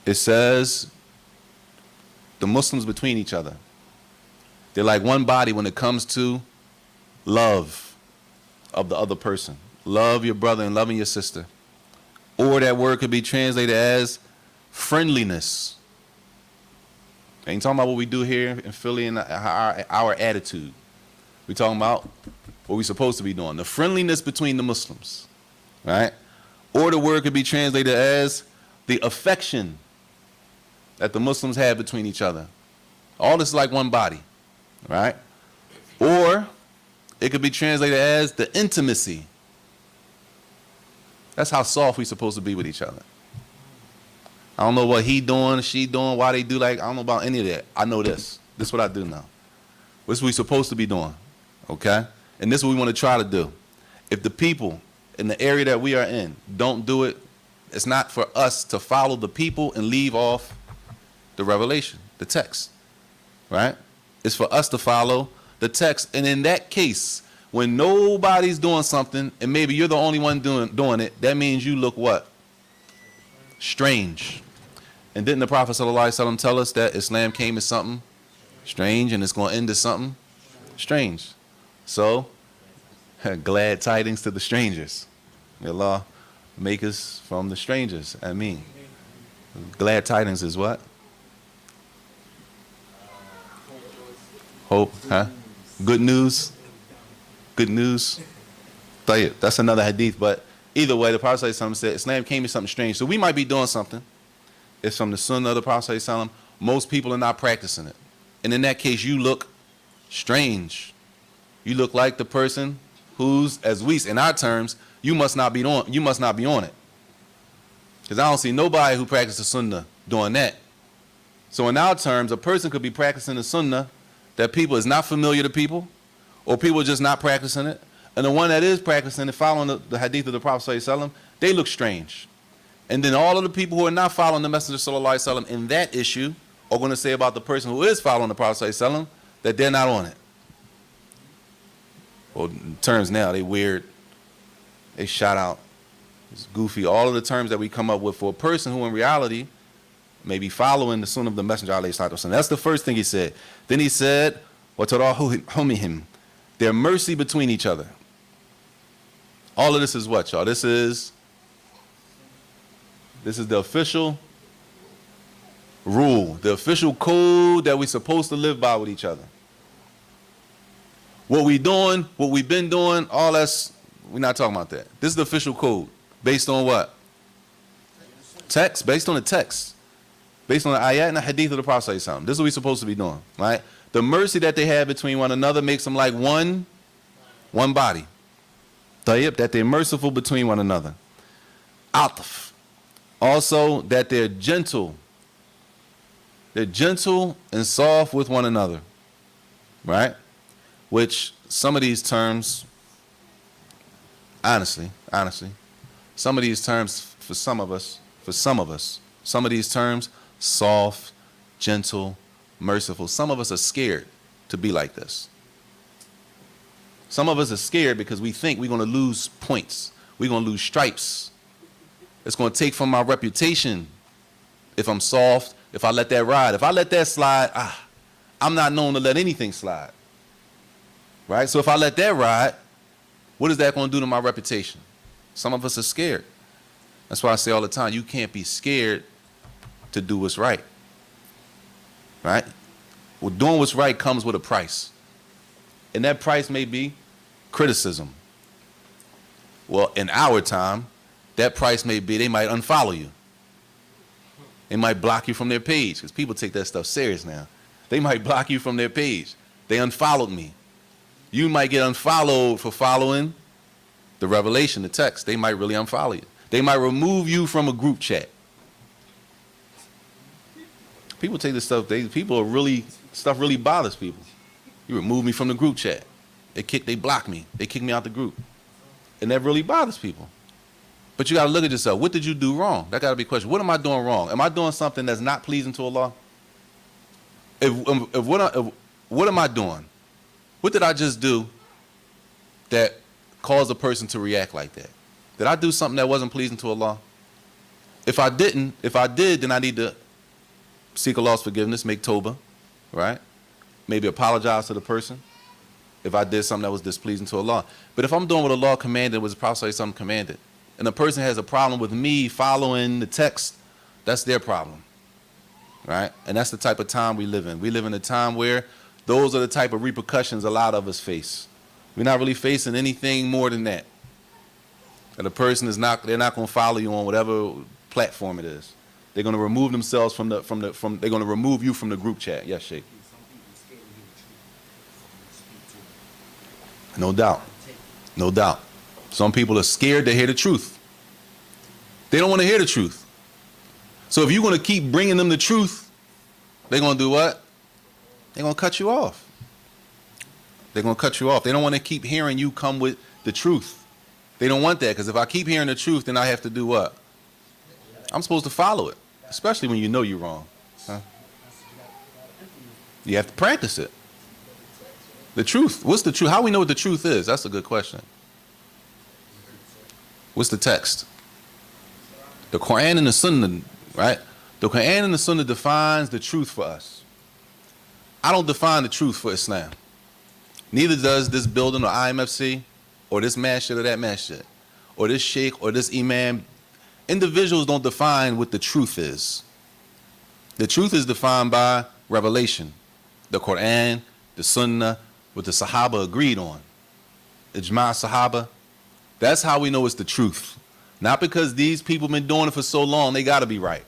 it says the Muslims between each other. They're like one body when it comes to love of the other person. Love your brother and loving your sister. Or that word could be translated as friendliness. Ain't talking about what we do here in Philly and our attitude. We're talking about what we're supposed to be doing. The friendliness between the Muslims. Right? Or the word could be translated as the affection that the Muslims have between each other. All this is like one body. Right? Or it could be translated as the intimacy. That's how soft we're supposed to be with each other. I don't know what he doing, she doing, why they do like, I don't know about any of that. I know this. This is what I do now. This is what we're supposed to be doing. Okay? And this is what we want to try to do. If the people in the area that we are in don't do it, it's not for us to follow the people and leave off the revelation, the text. Right? It's for us to follow the text. And in that case, when nobody's doing something and maybe you're the only one doing it, that means you look what? Strange. And didn't the Prophet ﷺ tell us that Islam came as something strange and it's going to end as something strange? So, glad tidings to the strangers. May Allah make us from the strangers. I mean, glad tidings is what? Hope, huh? Good news. Good news. Tayyib. That's another hadith, but either way, the Prophet ﷺ said Islam came as something strange. So we might be doing something. It's from the Sunnah of the Prophet ﷺ. Most people are not practicing it. And in that case, you look strange. You look like the person who's, as we, in our terms, you must not be on it. Because I don't see nobody who practices the Sunnah doing that. So in our terms, a person could be practicing the Sunnah that people is not familiar to people, or people are just not practicing it. And the one that is practicing it, following the hadith of the Prophet ﷺ, they look strange. And then all of the people who are not following the Messenger ﷺ in that issue are going to say about the person who is following the Prophet ﷺ that they're not on it. Well, terms now, they weird, they shot out, it's goofy. All of the terms that we come up with for a person who in reality may be following the Sunnah of the Messenger ﷺ. That's the first thing he said. Then he said, وَتَرَاهُمِهِمْ, their mercy between each other. All of this is what, y'all? This is the official rule, the official code that we're supposed to live by with each other. What we doing, what we've been doing, all that's, we're not talking about that. This is the official code. Based on what? Text, based on the text. Based on the ayat and the hadith of the Prophet ﷺ. This is what we're supposed to be doing, right? The mercy that they have between one another makes them like one body. Tayyib, that they're merciful between one another. Ataf. Also, that they're gentle. They're gentle and soft with one another, right? Which some of these terms, honestly, some of these terms for some of us, some of these terms, soft, gentle, merciful. Some of us are scared to be like this. Some of us are scared because we think we're going to lose points. We're going to lose stripes. It's going to take from my reputation if I'm soft, if I let that ride. If I let that slide, I'm not known to let anything slide. Right? So if I let that ride, what is that going to do to my reputation? Some of us are scared. That's why I say all the time, you can't be scared to do what's right. Right? Well, doing what's right comes with a price. And that price may be criticism. Well, in our time, that price may be they might unfollow you. They might block you from their page because people take that stuff serious now. They might block you from their page. They unfollowed me. You might get unfollowed for following the revelation, the text. They might really unfollow you. They might remove you from a group chat. People take this stuff, stuff really bothers people. You remove me from the group chat. They block me. They kick me out the group. And that really bothers people. But you got to look at yourself. What did you do wrong? That got to be a question. What am I doing wrong? Am I doing something that's not pleasing to Allah? What am I doing? What did I just do that caused a person to react like that? Did I do something that wasn't pleasing to Allah? If I did, then I need to seek Allah's forgiveness, make tawbah, right? Maybe apologize to the person if I did something that was displeasing to Allah. But if I'm doing what Allah commanded, was the Prophet ﷺ commanded, and the person has a problem with me following the text, that's their problem, right? And that's the type of time we live in. We live in a time where those are the type of repercussions a lot of us face. We're not really facing anything more than that. And the person they're not going to follow you on whatever platform it is. They're going to remove themselves they're going to remove you from the group chat. Yes, Sheikh. No doubt. No doubt. Some people are scared to hear the truth. They don't want to hear the truth. So if you're going to keep bringing them the truth, they're going to do what? They're going to cut you off. They're going to cut you off. They don't want to keep hearing you come with the truth. They don't want that, because if I keep hearing the truth, then I have to do what? I'm supposed to follow it, especially when you know you're wrong. Huh? You have to practice it. The truth. What's the truth? How we know what the truth is? That's a good question. What's the text? The Quran and the Sunnah, right? The Quran and the Sunnah defines the truth for us. I don't define the truth for Islam. Neither does this building or IMFC or this masjid or that masjid or this sheikh or this imam. Individuals don't define what the truth is. The truth is defined by revelation, the Quran, the Sunnah, what the Sahaba agreed on. Ijma' Sahaba. That's how we know it's the truth. Not because these people been doing it for so long, they got to be right.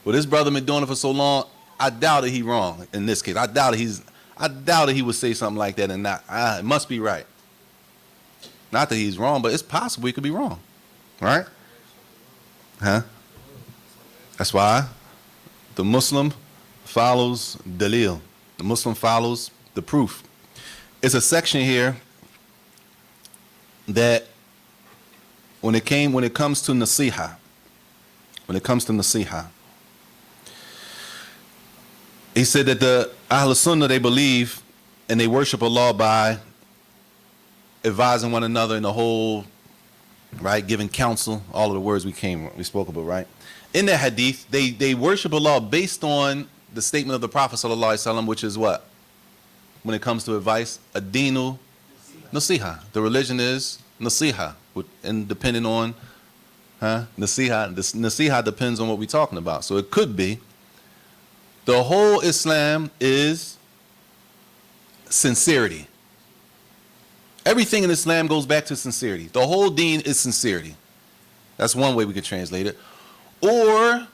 Well, this brother been doing it for so long, I doubt that he wrong in this case. I doubt that he would say something like that and not. It must be right. Not that he's wrong, but it's possible he could be wrong. Right? Huh? That's why the Muslim follows dalil. The Muslim follows the proof. It's a section here that when it comes to nasiha, he said that the Ahl Sunnah, they believe and they worship Allah by advising one another in the whole, right, giving counsel, all of the words we spoke about, right? In that hadith, they worship Allah based on the statement of the Prophet sallallahu alaihi wasallam, which is what? When it comes to advice, ad-dinu nasiha. The religion is nasiha, and depending on, nasiha. This nasiha depends on what we're talking about. So it could be the whole Islam is sincerity. Everything in Islam goes back to sincerity. The whole deen is sincerity. That's one way we could translate it. Or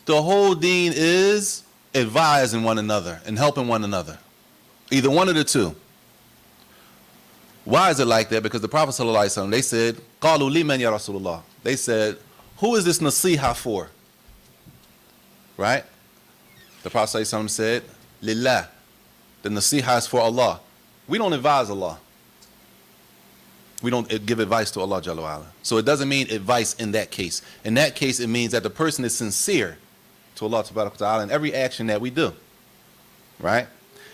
the whole deen is advising one another and helping one another. Either one of the two. Why is it like that? Because the Prophet ﷺ, they said, قَالُوا لِمَنْ يَا رَسُولُ اللَّهِ. They said, who is this nasiha for? Right? The Prophet ﷺ said, Lillah. The nasiha is for Allah. We don't advise Allah. We don't give advice to Allah Jalla wa'ala. So it doesn't mean advice in that case. In that case, it means that the person is sincere to Allah Tabaraka Ta'ala in every action that we do. Right?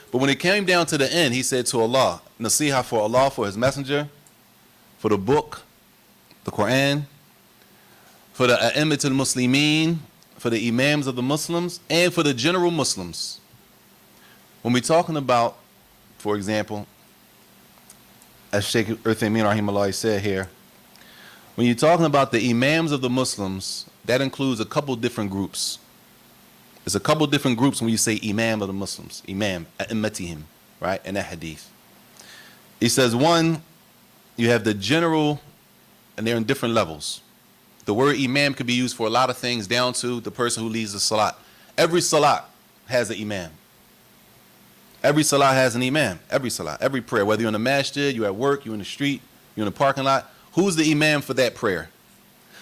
But when it came down to the end, he said to Allah, nasiha for Allah, for his messenger, for the book, the Quran, for the a'immatul muslimin, for the imams of the Muslims, and for the general Muslims. When we're talking about, for example, as Shaykh Uthaymeen rahimahullah said here, when you're talking about the imams of the Muslims, that includes a couple different groups. There's a couple different groups when you say imam of the Muslims, imam, a'immatihim, right, in that hadith. He says, one, you have the general, and they're in different levels. The word imam could be used for a lot of things, down to the person who leads the salat. Every salat has an imam. Every salah has an imam. Every salah, every prayer, whether you're in the masjid, you're at work, you're in the street, you're in the parking lot, who's the imam for that prayer?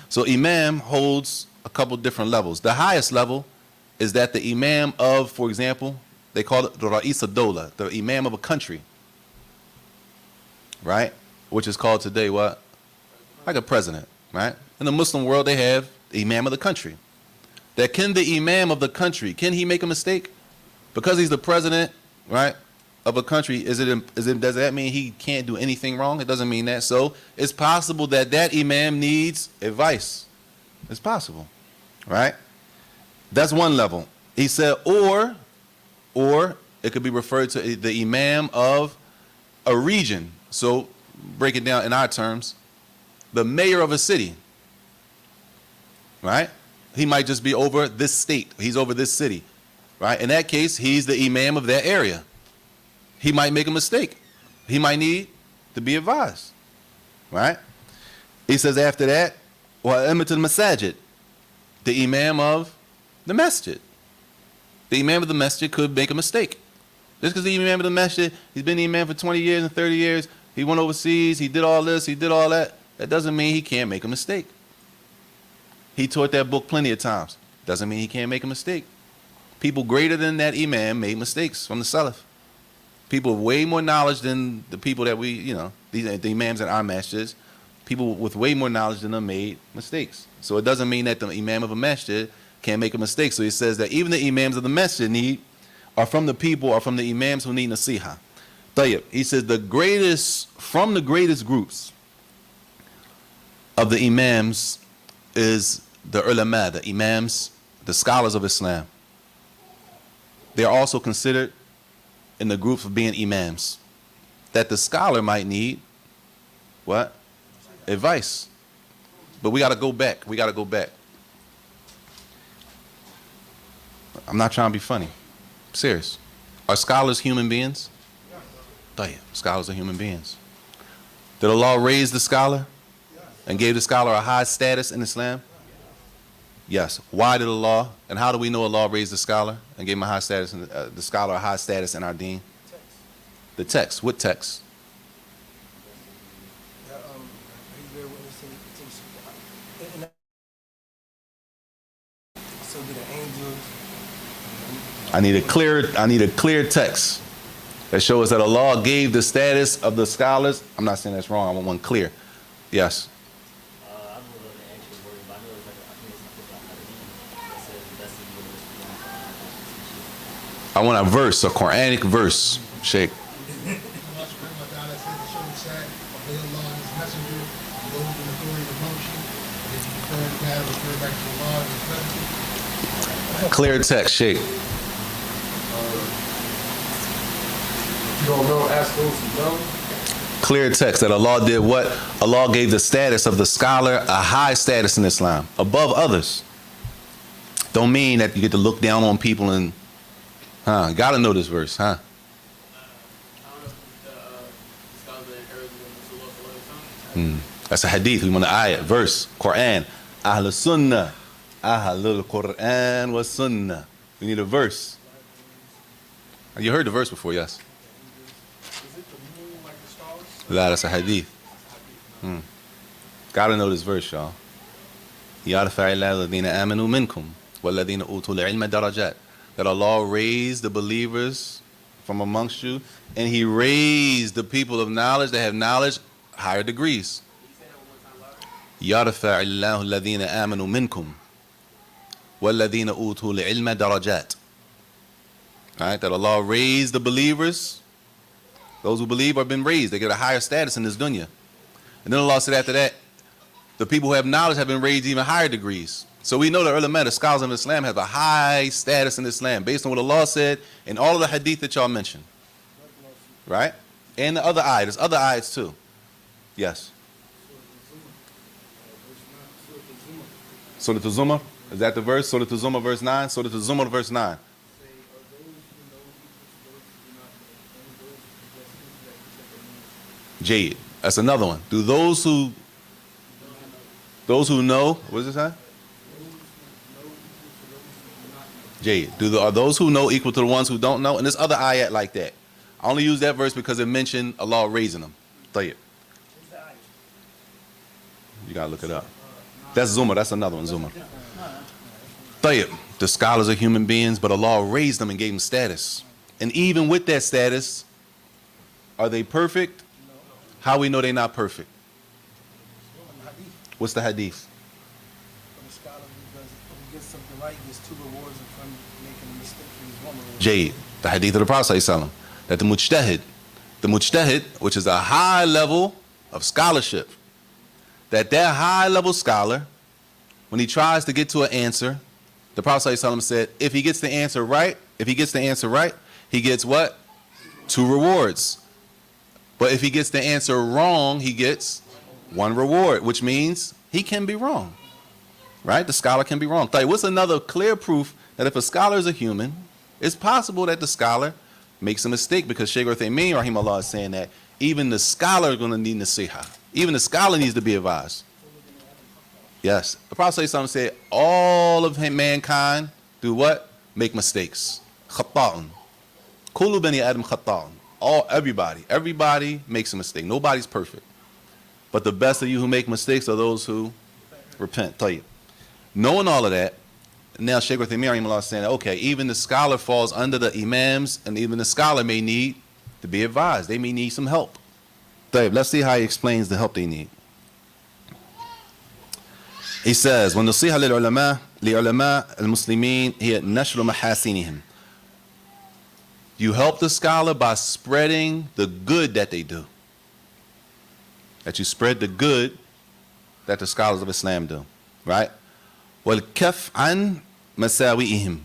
So imam holds a couple different levels. The highest level is that the imam of, for example, they call it the Ra'is ad-Dawla, the imam of a country, right? Which is called today what? Like a president, right? In the Muslim world, they have the imam of the country. That can the imam of the country, can he make a mistake? Because he's the president, right, of a country, does that mean he can't do anything wrong? It doesn't mean that. So it's possible that that imam needs advice. It's possible, right? That's one level. He said, or it could be referred to the imam of a region. So break it down in our terms, the mayor of a city, right? He might just be over this state. He's over this city. Right? In that case, he's the imam of that area. He might make a mistake. He might need to be advised. Right? He says after that, وَأَئِمَّةُ الْمَسَاجِدِ, the imam of the masjid. The imam of the masjid could make a mistake. Just because the imam of the masjid, he's been the imam for 20 years and 30 years, he went overseas, he did all this, he did all that, that doesn't mean he can't make a mistake. He taught that book plenty of times. Doesn't mean he can't make a mistake. People greater than that imam made mistakes from the Salaf. People with way more knowledge than the people that we, the imams in our masjids, people with way more knowledge than them made mistakes. So it doesn't mean that the imam of a masjid can't make a mistake. So he says that even the imams of the masjid need are from the people or from the imams who need nasiha. Tayyib. He says from the greatest groups of the imams is the ulama, the imams, the scholars of Islam. They are also considered in the group of being imams. That the scholar might need what? Advice. But we got to go back. We got to go back. I'm not trying to be funny. I'm serious. Are scholars human beings? Tayyib. Scholars are human beings. Did Allah raise the scholar and gave the scholar a high status in Islam? Yes. Why did Allah, and how do we know Allah raised the scholar and gave him a high status, the scholar a high status in our deen? The text. What text? So did the angels. I need a clear text that shows that Allah gave the status of the scholars. I'm not saying that's wrong. I want one clear. Yes. I don't know the actual word, but I know it's like I think it's something like hadith that says that's the I want a verse, a Quranic verse. Sheikh. Clear text, Sheikh. You don't know, ask those who know. Clear text that Allah did what? Allah gave the status of the scholar a high status in Islam, above others. Don't mean that you get to look down on people and, you gotta know this verse, huh? That's a hadith. We want an ayat, verse, Quran. Ahl Sunnah. Ahlul Quran was Sunnah. We need a verse. You heard the verse before, yes? That's a hadith. Gotta know this verse, y'all. يَرْفَعِ اللَّهُ الَّذِينَ آمَنُوا مِنْكُمْ وَالَّذِينَ أُوتُوا الْعِلْمَ دَرَجَاتٍ. That Allah raised the believers from amongst you, and He raised the people of knowledge that have knowledge higher degrees. يَرْفَعِ اللَّهُ الَّذِينَ آمَنُوا مِنْكُمْ وَالَّذِينَ أُوتُوا الْعِلْمَ دَرَجَاتٍ. All right, that Allah raised the believers. Those who believe have been raised. They get a higher status in this dunya. And then Allah said after that, the people who have knowledge have been raised even higher degrees. So we know the ulama, the scholars of Islam, have a high status in Islam based on what Allah said in all of the hadith that y'all mentioned. Right? And the other ayat. There's other ayats too. Yes. Surah Al-Zumar. Is that the verse? Surah Al-Zumar verse 9? Surah Al-Zumar verse 9. Jade. That's another one. Do those who know, what does it say? Jade. Are those who know equal to the ones who don't know? And this other ayat like that. I only use that verse because it mentioned Allah raising them. Tayyib. You gotta look it up. That's Zumar. That's another one, Zumar. Tayyib. The scholars are human beings, but Allah raised them and gave them status. And even with that status, are they perfect? How we know they're not perfect? What's the hadith? When a scholar gets something right, he gets 2 rewards from making a mistake. One reward. Jade, the hadith of the Prophet ﷺ, that the mujtahid, which is a high level of scholarship, that high level scholar, when he tries to get to an answer, the Prophet ﷺ said, if he gets the answer right, he gets what? 2 rewards. But if he gets the answer wrong, he gets 1 reward, which means he can be wrong. Right? The scholar can be wrong. What's another clear proof that if a scholar is a human, it's possible that the scholar makes a mistake, because Shaykh Uthaymeen rahimahullah is saying that even the scholar is going to need nasiha. Even the scholar needs to be advised. Yes. The Prophet ﷺ said all of mankind do what? Make mistakes. Khata'un. Kullu bani Adam khata'un. Everybody makes a mistake. Nobody's perfect. But the best of you who make mistakes are those who repent. Tayyib. Knowing all of that, now Shaykh Uthaymeen rahimahullah is saying, okay, even the scholar falls under the imams, and even the scholar may need to be advised. They may need some help. Tayyib. Let's see how he explains the help they need. He says, وَالنَّصِيحَةُ لِلْعُلَمَاءِ الْمُسْلِمِينَ هِيَ نَشْرُ مَحَاسِنِهِمْ. You help the scholar by spreading the good that they do. That you spread the good that the scholars of Islam do, right? وَالْكَفْ عَنْ مَسَاوِئِهِمْ.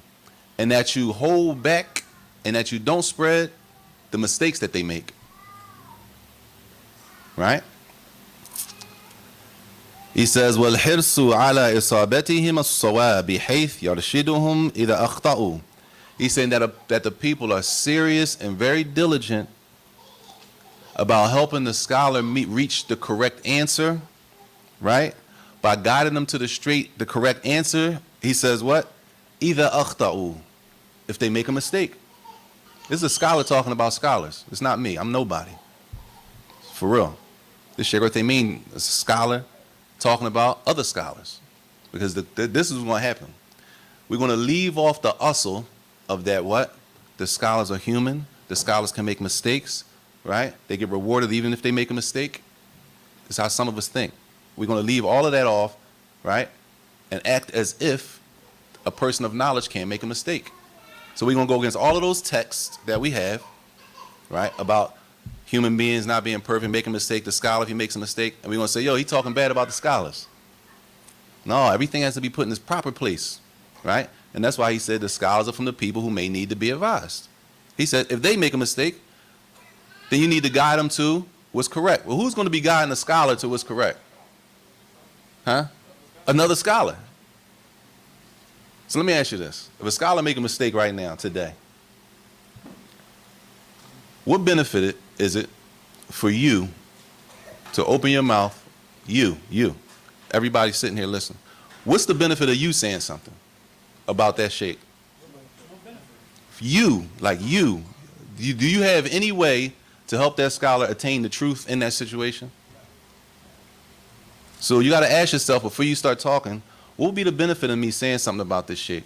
And that you hold back and that you don't spread the mistakes that they make, right? He says, وَالْحِرْصُ عَلَى إِصَابَتِهِمَ الصَّوَابِ حَيْثْ يَرْشِدُهُمْ إِذَا أَخْطَأُوا. He's saying that the people are serious and very diligent about helping the scholar reach the correct answer, right? By guiding them to the correct answer. He says what? إِذَا أَخْطَأُوا. If they make a mistake. This is a scholar talking about scholars. It's not me. I'm nobody. For real. This Shaykh Uthaymeen is a scholar talking about other scholars. Because this is what's going to happen. We're going to leave off the usle of that what? The scholars are human. The scholars can make mistakes, right? They get rewarded even if they make a mistake. It's how some of us think. We're going to leave all of that off, right? And act as if a person of knowledge can't make a mistake. So we're going to go against all of those texts that we have, right? About human beings not being perfect, making a mistake, the scholar, if he makes a mistake, and we're going to say, yo, he's talking bad about the scholars. No, everything has to be put in its proper place, right? And that's why he said the scholars are from the people who may need to be advised. He said, if they make a mistake, then you need to guide them to what's correct. Well, who's going to be guiding a scholar to what's correct? Huh? Another scholar. So let me ask you this. If a scholar make a mistake right now, today, what benefit is it for you to open your mouth, you, everybody sitting here listening, what's the benefit of you saying something about that sheikh? You, like you, do you have any way to help that scholar attain the truth in that situation? So you got to ask yourself before you start talking, what would be the benefit of me saying something about this sheikh?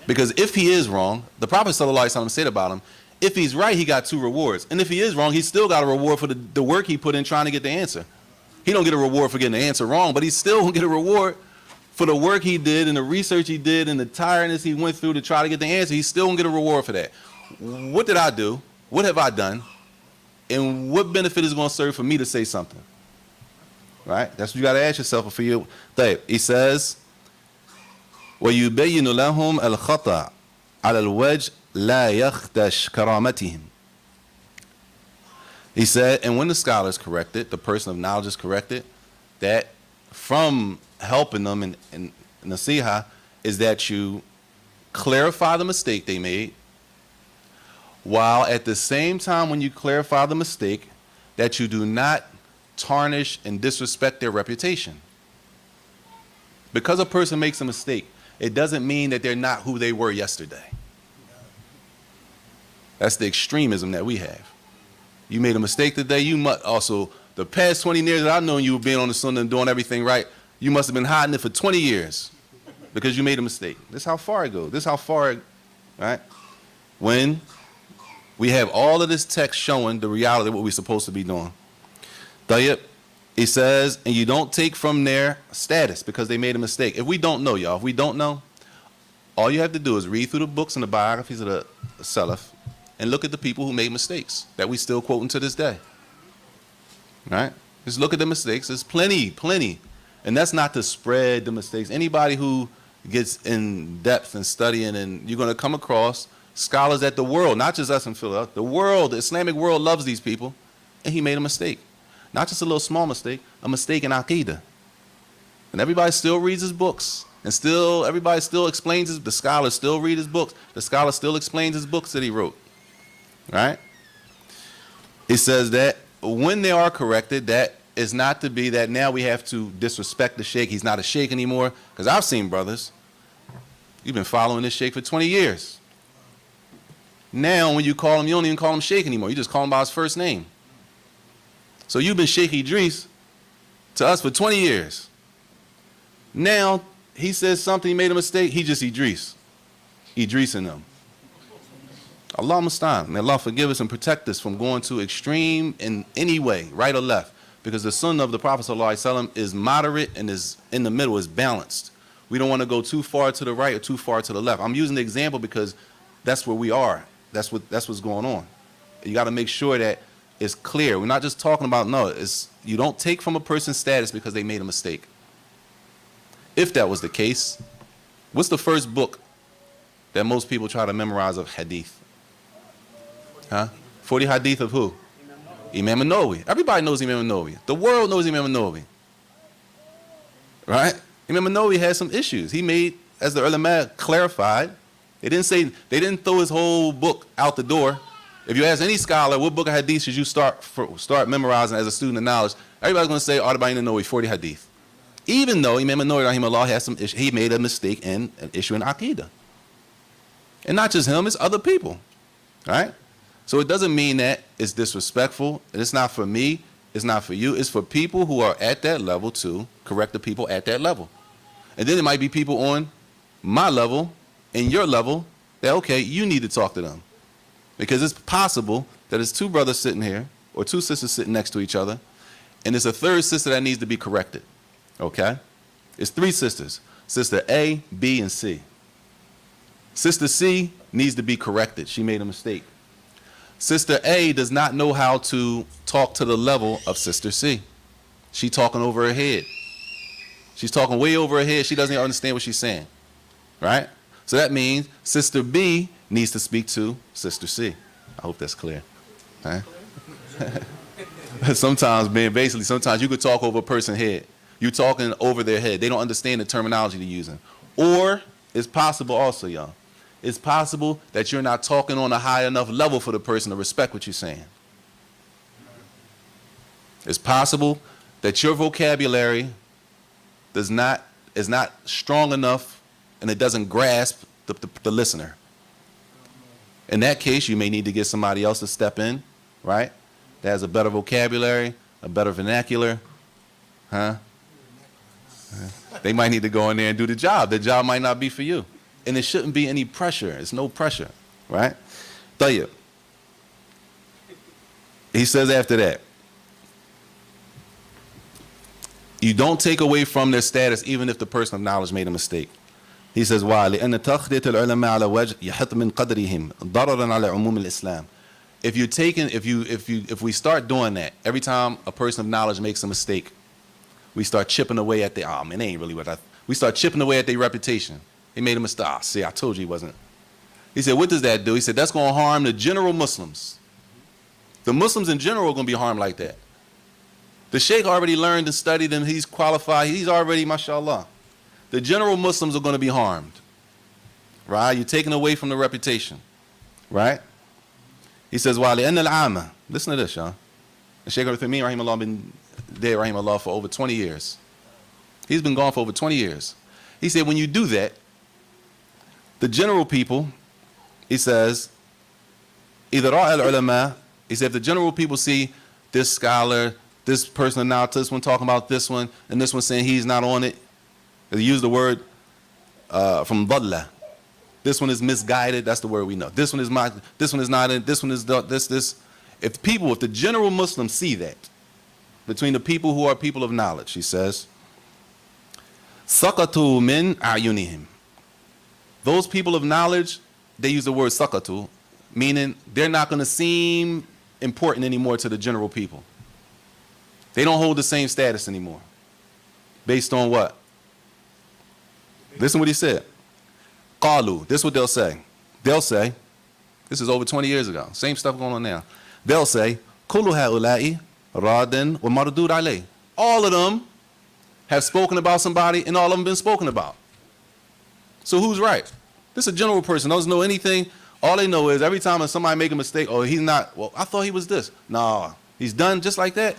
Because if he is wrong, the Prophet ﷺ said about him, if he's right, he got 2 rewards. And if he is wrong, he still got a reward for the work he put in trying to get the answer. He don't get a reward for getting the answer wrong, but he still don't get a reward for the work he did and the research he did and the tiredness he went through to try to get the answer. He still don't get a reward for that. What did I do? What have I done? And what benefit is going to serve for me to say something? Right? That's what you got to ask yourself for you. He says, وَيُبَيِّنُ لَهُمْ الْخَطَأَ عَلَى الْوَجْهِ لَا يَخْدَشْ كَرَامَتِهِمْ. He said, and when the scholar is corrected, the person of knowledge is corrected, that from helping them in nasiha is that you clarify the mistake they made, while at the same time when you clarify the mistake, that you do not tarnish and disrespect their reputation. Because a person makes a mistake, it doesn't mean that they're not who they were yesterday. That's the extremism that we have. You made a mistake today, you must also, the past 20 years that I've known you being on the sunnah and doing everything right, you must have been hiding it for 20 years because you made a mistake. This is how far it goes. This is how far, right? When we have all of this text showing the reality of what we're supposed to be doing. Tayyib, he says, and you don't take from their status because they made a mistake. If we don't know, y'all, if we don't know, all you have to do is read through the books and the biographies of the Salaf and look at the people who made mistakes that we still quoting to this day. Right? Just look at the mistakes. There's plenty. And that's not to spread the mistakes. Anybody who gets in depth and studying, and you're going to come across scholars at the world, not just us in Philadelphia, the world, the Islamic world loves these people, and he made a mistake. Not just a little small mistake, a mistake in Aqidah. And everybody still reads his books. And everybody still explains the scholars still read his books. The scholar still explains his books that he wrote. Right? It says that when they are corrected, that is not to be that now we have to disrespect the sheikh. He's not a sheikh anymore. Because I've seen brothers, you've been following this sheikh for 20 years. Now when you call him, you don't even call him sheikh anymore. You just call him by his first name. So you've been Sheikh Idris to us for 20 years. Now he says something, he made a mistake, he just Idris and them. Allah musta'an. May Allah forgive us and protect us from going to extreme in any way, right or left. Because the sunnah of the Prophet ﷺ is moderate and is in the middle, is balanced. We don't want to go too far to the right or too far to the left. I'm using the example because that's where we are. That's what's going on. You got to make sure that it's clear. We're not just talking about, no, it's, you don't take from a person's status because they made a mistake. If that was the case, what's the first book that most people try to memorize of hadith? Huh? 40 hadith of who? Imam Nawawi. Everybody knows Imam Nawawi. The world knows Imam Nawawi. Right? Imam Nawawi had some issues. He made, as the ulama clarified, they didn't throw his whole book out the door. If you ask any scholar, what book of hadith should you start memorizing as a student of knowledge, everybody's going to say Arba'in Nawawi, 40 hadith. Even though Imam Nawawi rahimahullah has some issues, he made a mistake in an issue in Aqidah. And not just him, it's other people. Right? So it doesn't mean that it's disrespectful. It's not for me. It's not for you. It's for people who are at that level to correct the people at that level. And then it might be people on my level and your level that, okay, you need to talk to them. Because it's possible that it's two brothers sitting here or two sisters sitting next to each other, and there's a third sister that needs to be corrected. Okay? It's three sisters. Sister A, B, and C. Sister C needs to be corrected. She made a mistake. Sister A does not know how to talk to the level of Sister C. She's talking over her head. She's talking way over her head. She doesn't even understand what she's saying. Right? So that means Sister B needs to speak to Sister C. I hope that's clear. Right? Sometimes you could talk over a person's head. You're talking over their head. They don't understand the terminology they're using. Or it's possible also, y'all. It's possible that you're not talking on a high enough level for the person to respect what you're saying. It's possible that your vocabulary is not strong enough and it doesn't grasp the listener. In that case, you may need to get somebody else to step in, right? That has a better vocabulary, a better vernacular. Huh? They might need to go in there and do the job. The job might not be for you. And there shouldn't be any pressure. It's no pressure, right? Tayyib. He says after that, you don't take away from their status even if the person of knowledge made a mistake. He says, why? لأن تخطية العلماء على وجه يحط من قدرهم ضررا على عموم الإسلام. If we start doing that, every time a person of knowledge makes a mistake, we start chipping away at their, it ain't really what we start chipping away at their reputation. He made a mistake. See, I told you he wasn't. He said, what does that do? He said, that's going to harm the general Muslims. The Muslims in general are going to be harmed like that. The Sheikh already learned and studied and he's qualified. He's already, mashallah. The general Muslims are going to be harmed. Right? You're taking away from the reputation. Right? He says, وَلِأَنَّ الْعَامَةِ Listen to this, y'all. The Sheikh al-Uthaymeen, rahimahullah, been there, rahimahullah, for over 20 years. He's been gone for over 20 years. He said, when you do that, the general people, he says, either al-ulama, he said, if the general people see this scholar, this person now, this one talking about this one, and this one saying he's not on it, they use the word from dhalla. This one is misguided, that's the word we know. This one is not in, this one is this. If the general Muslims see that, between the people who are people of knowledge, he says, سَقَطُوا مِنْ أَعْيُنِهِمْ. Those people of knowledge, they use the word sakatu, meaning they're not going to seem important anymore to the general people. They don't hold the same status anymore. Based on what? Listen what he said. Qalu. This is what they'll say. They'll say, this is over 20 years ago. Same stuff going on now. They'll say, Kullu ha'ula'i radin wa mardud alayh. All of them have spoken about somebody and all of them been spoken about. So who's right? This is a general person, doesn't know anything. All they know is every time somebody make a mistake, oh, he's not, well, I thought he was this. No, he's done just like that.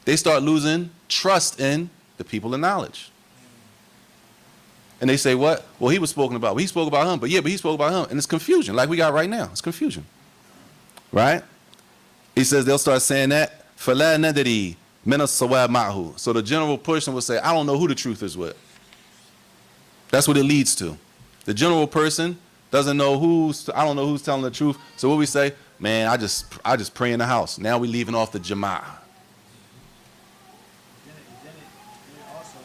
They start losing trust in the people of knowledge. And they say, what? Well, he was spoken about. Well, he spoke about him. But he spoke about him. And it's confusion, like we got right now. It's confusion. Right? He says they'll start saying that. فَلَا نَدْرِي مِنَ الصَّوَابِ مَعْهُ. So the general person will say, I don't know who the truth is with. That's what it leads to. The general person doesn't know I don't know who's telling the truth. So what we say, man, I just pray in the house. Now we leaving off the jama'ah. Then it also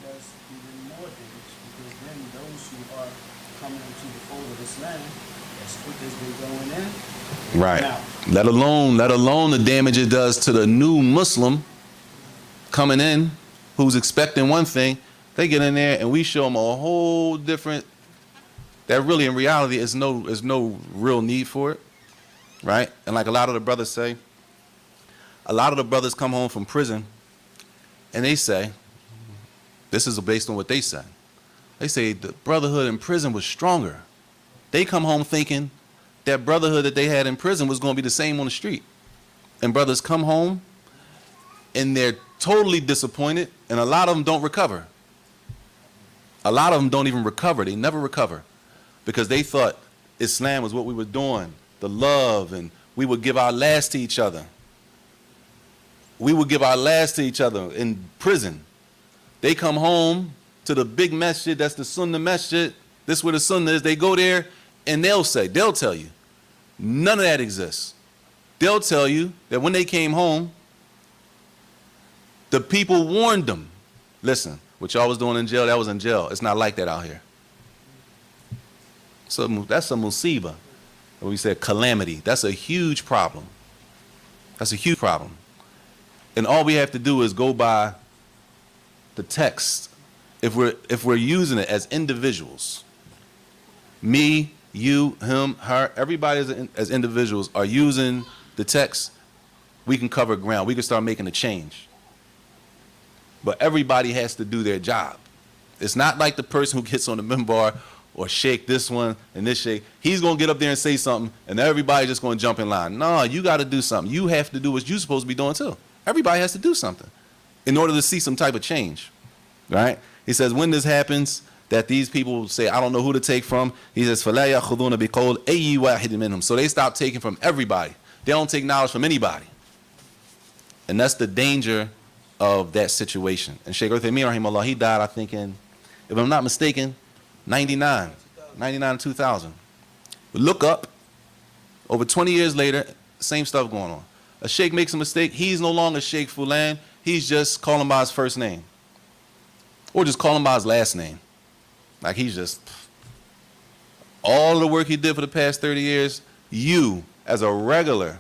does even more damage, because then those who are coming into the fold of Islam foot has been going in. Right. Now, Let alone the damage it does to the new Muslim coming in who's expecting one thing. They get in there and we show them a whole different, that really in reality is no real need for it, right? And like a lot of the brothers say, a lot of the brothers come home from prison and they say, this is based on what they say. They say the brotherhood in prison was stronger. They come home thinking that brotherhood that they had in prison was going to be the same on the street. And brothers come home and they're totally disappointed, and a lot of them don't recover. A lot of them don't even recover. They never recover because they thought Islam was what we were doing, the love, and we would give our last to each other. We would give our last to each other in prison. They come home to the big masjid, that's the Sunnah masjid, this is where the Sunnah is. They go there and they'll tell you, none of that exists. They'll tell you that when they came home, the people warned them, listen, what y'all was doing in jail, that was in jail. It's not like that out here. So that's a musibah. We said calamity. That's a huge problem. That's a huge problem. And all we have to do is go by the text. If we're using it as individuals, me, you, him, her, everybody as individuals are using the text, we can cover ground. We can start making a change. But everybody has to do their job. It's not like the person who gets on the minbar or shake this one and this shake. He's going to get up there and say something, and everybody's just going to jump in line. No, you got to do something. You have to do what you're supposed to be doing too. Everybody has to do something in order to see some type of change, right? He says when this happens, that these people say, I don't know who to take from. He says, فَلَا يَأْخُذُونَ بِقَوْلِ أَيِّ وَاحِدٍ مِّنْهُمْ. So they stop taking from everybody. They don't take knowledge from anybody. And that's the danger of that situation. And Shaykh Uthaymeen, rahimahullah, he died, I think, in, if I'm not mistaken, 99 to 2000. But look up, over 20 years later, same stuff going on. A sheikh makes a mistake, he's no longer Sheikh Fulan, he's just calling by his first name. Or just calling by his last name. Like he's just, all the work he did for the past 30 years, you, as a regular,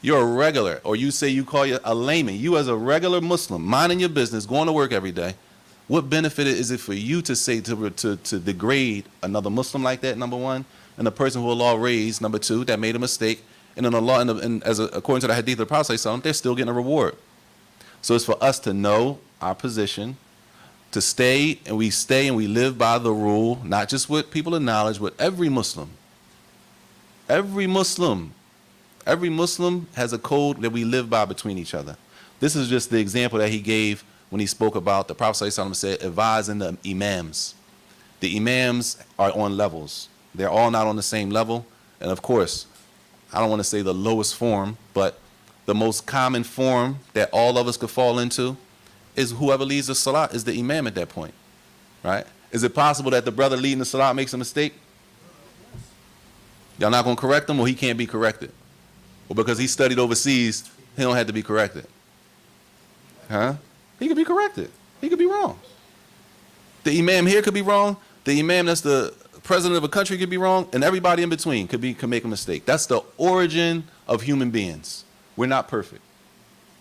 you're a regular, or you say you call you a layman, you as a regular Muslim, minding your business, going to work every day, what benefit is it for you to say to degrade another Muslim like that, number one, and the person who Allah raised, number two, that made a mistake, and then Allah, according to the hadith of the Prophet, they're still getting a reward. So it's for us to know our position, to stay and we live by the rule, not just with people of knowledge, but every Muslim. Every Muslim has a code that we live by between each other. This is just the example that he gave when he spoke about the Prophet ﷺ said, advising the imams. The imams are on levels. They're all not on the same level. And of course, I don't want to say the lowest form, but the most common form that all of us could fall into is whoever leads the salat is the imam at that point, right? Is it possible that the brother leading the salat makes a mistake? Y'all not going to correct him, or he can't be corrected? Or because he studied overseas, he don't have to be corrected? Huh? He could be corrected. He could be wrong. The imam here could be wrong. The imam that's the president of a country could be wrong, and everybody in between could make a mistake. That's the origin of human beings. We're not perfect,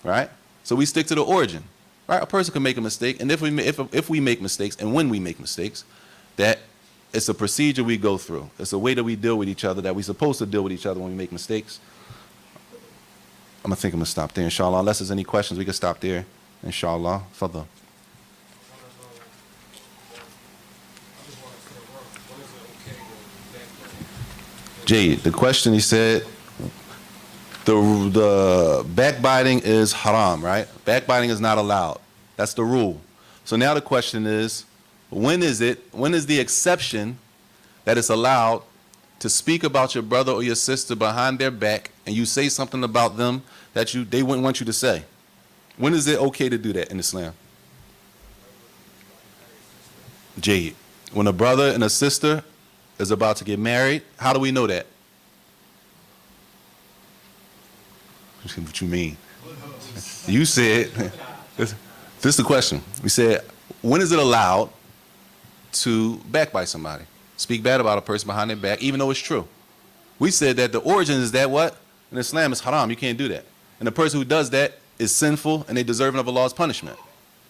right? So we stick to the origin, right? A person can make a mistake, and if we make mistakes, and when we make mistakes, that it's a procedure we go through. It's a way that we deal with each other, that we're supposed to deal with each other when we make mistakes. I'm going to stop there, inshallah. Unless there's any questions, we can stop there, inshallah. Fadl. Jay, the question he said, the backbiting is haram, right? Backbiting is not allowed. That's the rule. So now the question is, when is the exception that it's allowed to speak about your brother or your sister behind their back and you say something about them that they wouldn't want you to say? When is it okay to do that in Islam? Jay, when a brother and a sister is about to get married, how do we know that? What you mean? You said, this is the question. We said, when is it allowed to backbite somebody? speak bad about a person behind their back, even though it's true. We said that the origin is that what? In Islam, it's haram. You can't do that. And the person who does that is sinful and they deserving of Allah's punishment,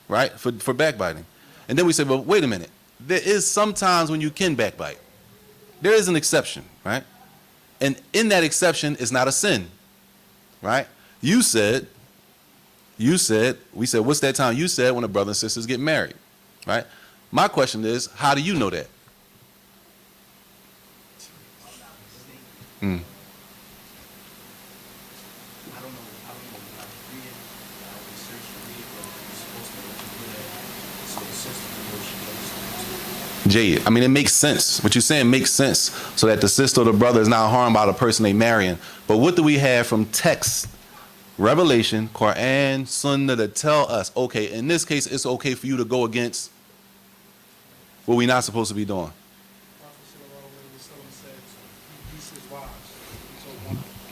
right? For backbiting. And then we said, well, wait a minute. There is sometimes when you can backbite. There is an exception, right? And in that exception is not a sin, right? We said, what's that time? You said when a brother and sisters get married, right? My question is, how do you know that? I don't know. I don't know what I read. I researched for me, but you're supposed to do that. So the sister knows she knows. Jade, I mean, it makes sense. What you're saying makes sense, so that the sister or the brother is not harmed by the person they marrying. But what do we have from text, Revelation, Quran, Sunnah to tell us, okay, in this case, it's okay for you to go against what we're not supposed to be doing?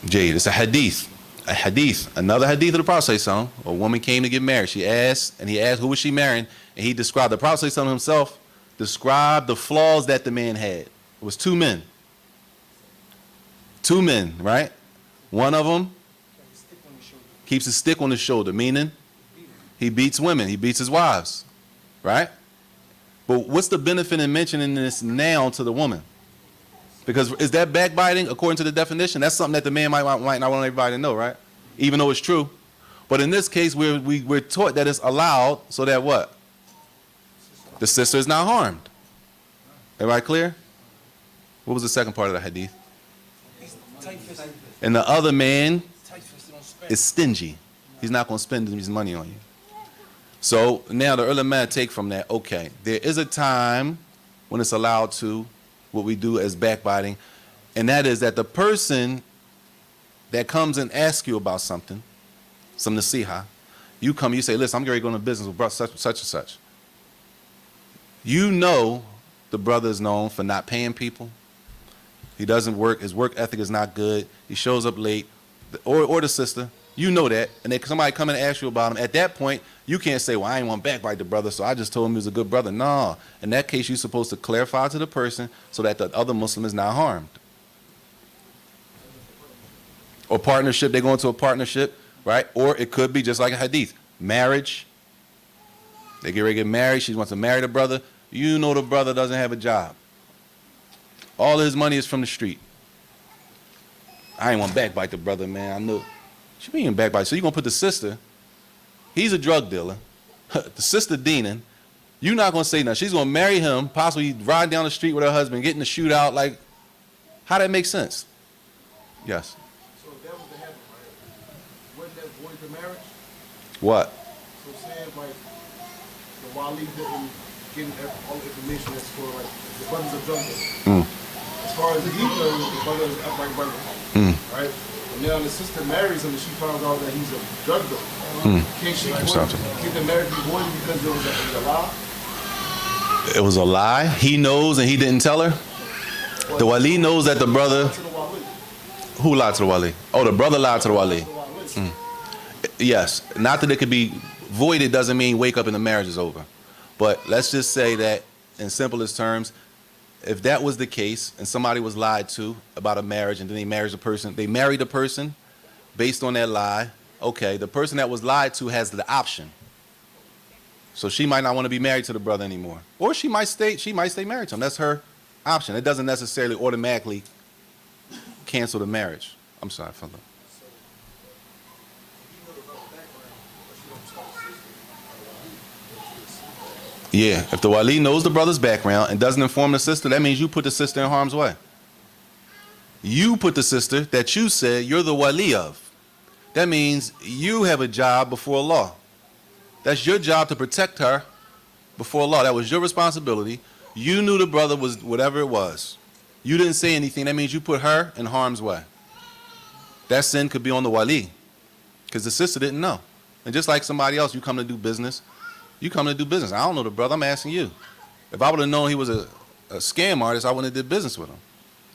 Jade, it's a hadith. A hadith. Another hadith of the Prophet ﷺ. A woman came to get married. He asked, who was she marrying? And he described, the Prophet ﷺ himself described the flaws that the man had. It was two men. Two men, right? One of them keeps a stick on his shoulder, meaning he beats women. He beats his wives, right? But what's the benefit in mentioning this now to the woman? Because is that backbiting according to the definition? That's something that the man might not want everybody to know, right? Even though it's true. But in this case, we're taught that it's allowed so that what? The sister is not harmed. Everybody clear? What was the second part of the hadith? And the other man is stingy. He's not going to spend his money on you. So now the ulama take from that, okay, there is a time when it's allowed to, what we do as backbiting, and that is that the person that comes and asks you about something, some nasiha, you come, you say, listen, I'm going to go into business with such and such. You know the brother is known for not paying people. He doesn't work. His work ethic is not good. He shows up late. Or the sister. You know that. And then somebody come and ask you about him. At that point, you can't say, well, I ain't want to backbite the brother, so I just told him he was a good brother. No. In that case, you're supposed to clarify to the person so that the other Muslim is not harmed. Or partnership. They go into a partnership, right? Or it could be just like a hadith. Marriage. They get ready to get married. She wants to marry the brother. You know the brother doesn't have a job. All his money is from the street. I ain't want to backbite the brother, man. I knew. She mean backbite. So you're going to put the sister, he's a drug dealer, the sister Deanan, you're not going to say nothing. She's going to marry him, possibly ride down the street with her husband, get in the shootout. Like, how that make sense? Yes. So if that was to happen, right? Wouldn't that void the marriage? What? So saying like the Wali didn't get all the information that's for like the brothers of drug dealers. As far as he knows, the brother is upright brother, right? And now the sister marries him and she finds out that he's a drug dealer. Can't she get the marriage voided because it was a lie? It was a lie. He knows and he didn't tell her. Well, The wali knows that the brother. to the Wali. Who lied to the wali? Oh, the brother lied to the wali. To the Wali. Yes. Not that it could be voided doesn't mean wake up and the marriage is over. But let's just say that in simplest terms, if that was the case and somebody was lied to about a marriage and then they married the person based on that lie, okay, the person that was lied to has the option. So she might not want to be married to the brother anymore. Or she might stay married to him. That's her option. It doesn't necessarily automatically cancel the marriage. I'm sorry, Father. Yeah, if the wali knows the brother's background and doesn't inform the sister, that means you put the sister in harm's way. You put the sister that you said you're the wali of. That means you have a job before Allah. That's your job to protect her before Allah. That was your responsibility. You knew the brother was whatever it was. You didn't say anything. That means you put her in harm's way. That sin could be on the wali because the sister didn't know. And just like somebody else, you come to do business. You come to do business. I don't know the brother. I'm asking you. If I would have known he was a scam artist, I wouldn't have did business with him,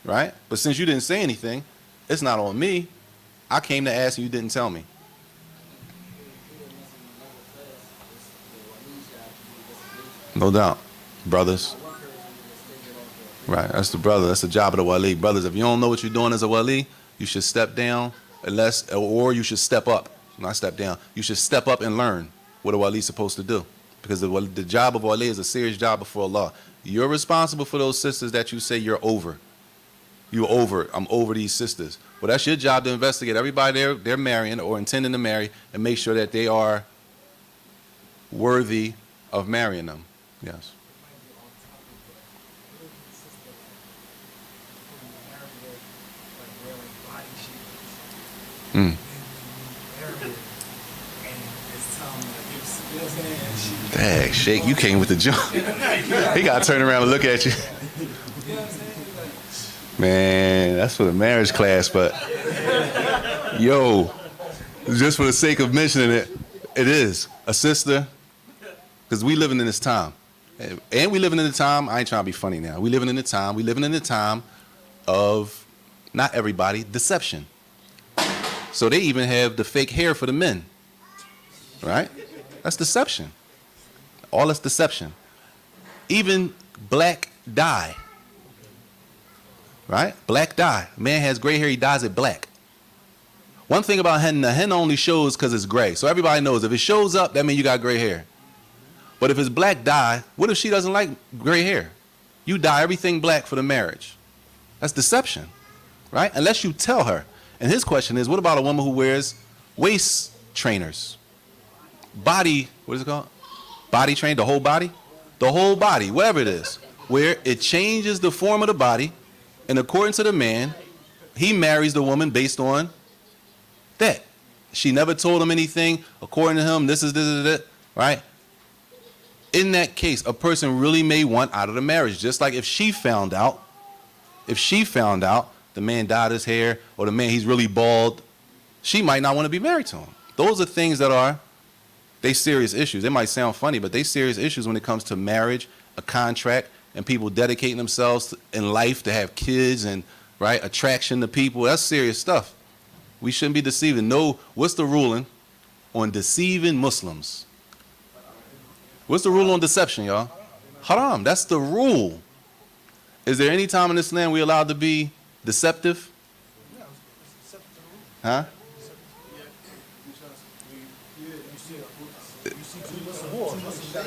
right? But since you didn't say anything, it's not on me. I came to ask and you didn't tell me. No doubt. Brothers. Right, that's the brother. That's the job of the wali. Brothers, if you don't know what you're doing as a wali, you should step down, or you should step up. Not step down. You should step up and learn what a wali is supposed to do. Because the job of wali is a serious job before Allah. You're responsible for those sisters that you say you're over. You're over. I'm over these sisters. Well, that's your job to investigate everybody they're marrying or intending to marry and make sure that they are worthy of marrying them. Yes. Mm. Dang, Sheikh, you came with the jump. He got to turn around and look at you. Man, that's for the marriage class, but yo, just for the sake of mentioning it, it is a sister, because we living in this time. And we living in the time, I ain't trying to be funny now. We living in the time of, not everybody, deception. So they even have the fake hair for the men, right? That's deception. All that's deception. Even black dye, right? Black dye. A man has gray hair, he dyes it black. One thing about henna, the henna only shows because it's gray. So everybody knows if it shows up, that means you got gray hair. But if it's black dye, what if she doesn't like gray hair? You dye everything black for the marriage. That's deception, right? Unless you tell her. And his question is, what about a woman who wears waist trainers? Body, what is it called? Body train, the whole body? The whole body, whatever it is. Where it changes the form of the body, and according to the man, he marries the woman based on that. She never told him anything. According to him, this, right? In that case, a person really may want out of the marriage. Just like if she found out the man dyed his hair, or the man, he's really bald, she might not want to be married to him. Those are things that they serious issues. They might sound funny, but they serious issues when it comes to marriage, a contract, and people dedicating themselves in life to have kids and, right, attraction to people. That's serious stuff. We shouldn't be deceiving. No, what's the ruling on deceiving Muslims? What's the rule on deception, y'all? Haram. That's the rule. Is there any time in Islam we allowed to be deceptive? Huh?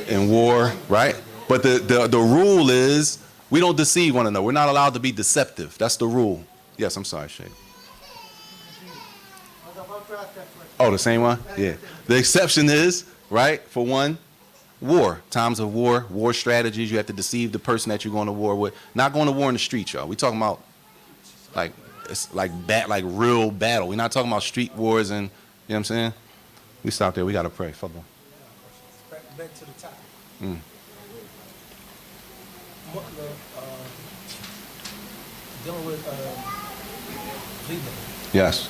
In war, right? But the rule is we don't deceive one another. We're not allowed to be deceptive. That's the rule. Yes, I'm sorry, Sheikh. Oh, the same one? Yeah. The exception is, right, for one, war. Times of war, war strategies. You have to deceive the person that you're going to war with. Not going to war in the streets, y'all. We talking about it's like real battle. We're not talking about street wars and, you know what I'm saying? We stop there. We got to pray. Fadl. Back to the top. Mm. Dealing with legal Yes.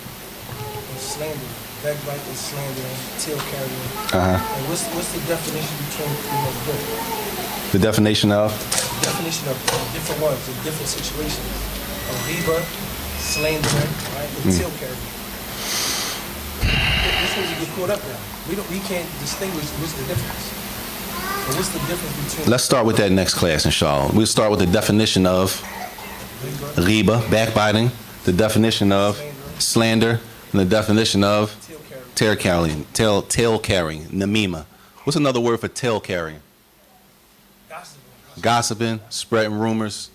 and slander, backbiting, slandering, tail carrying. Uh-huh. And what's the definition between both? The definition of? Definition of different ones in different situations. Riba, slandering, right, and tail carrying. This is what you get caught up in. We can't distinguish what's the difference. And what's the difference between? Let's start with that next class, inshallah. We'll start with the definition of riba, backbiting, the definition of slander, and the definition of tail carrying, namima. What's another word for tail carrying? Gossiping, spreading rumors,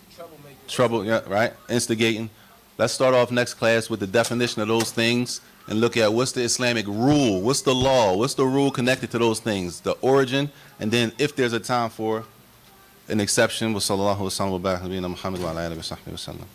trouble, yeah, right? Instigating. Let's start off next class with the definition of those things and look at what's the Islamic rule, what's the law, what's the rule connected to those things, the origin, and then if there's a time for an exception, wa sallallahu wa sallam wa baraka nabiyina Muhammad wa ala alihi wa sahbihi wa sallam.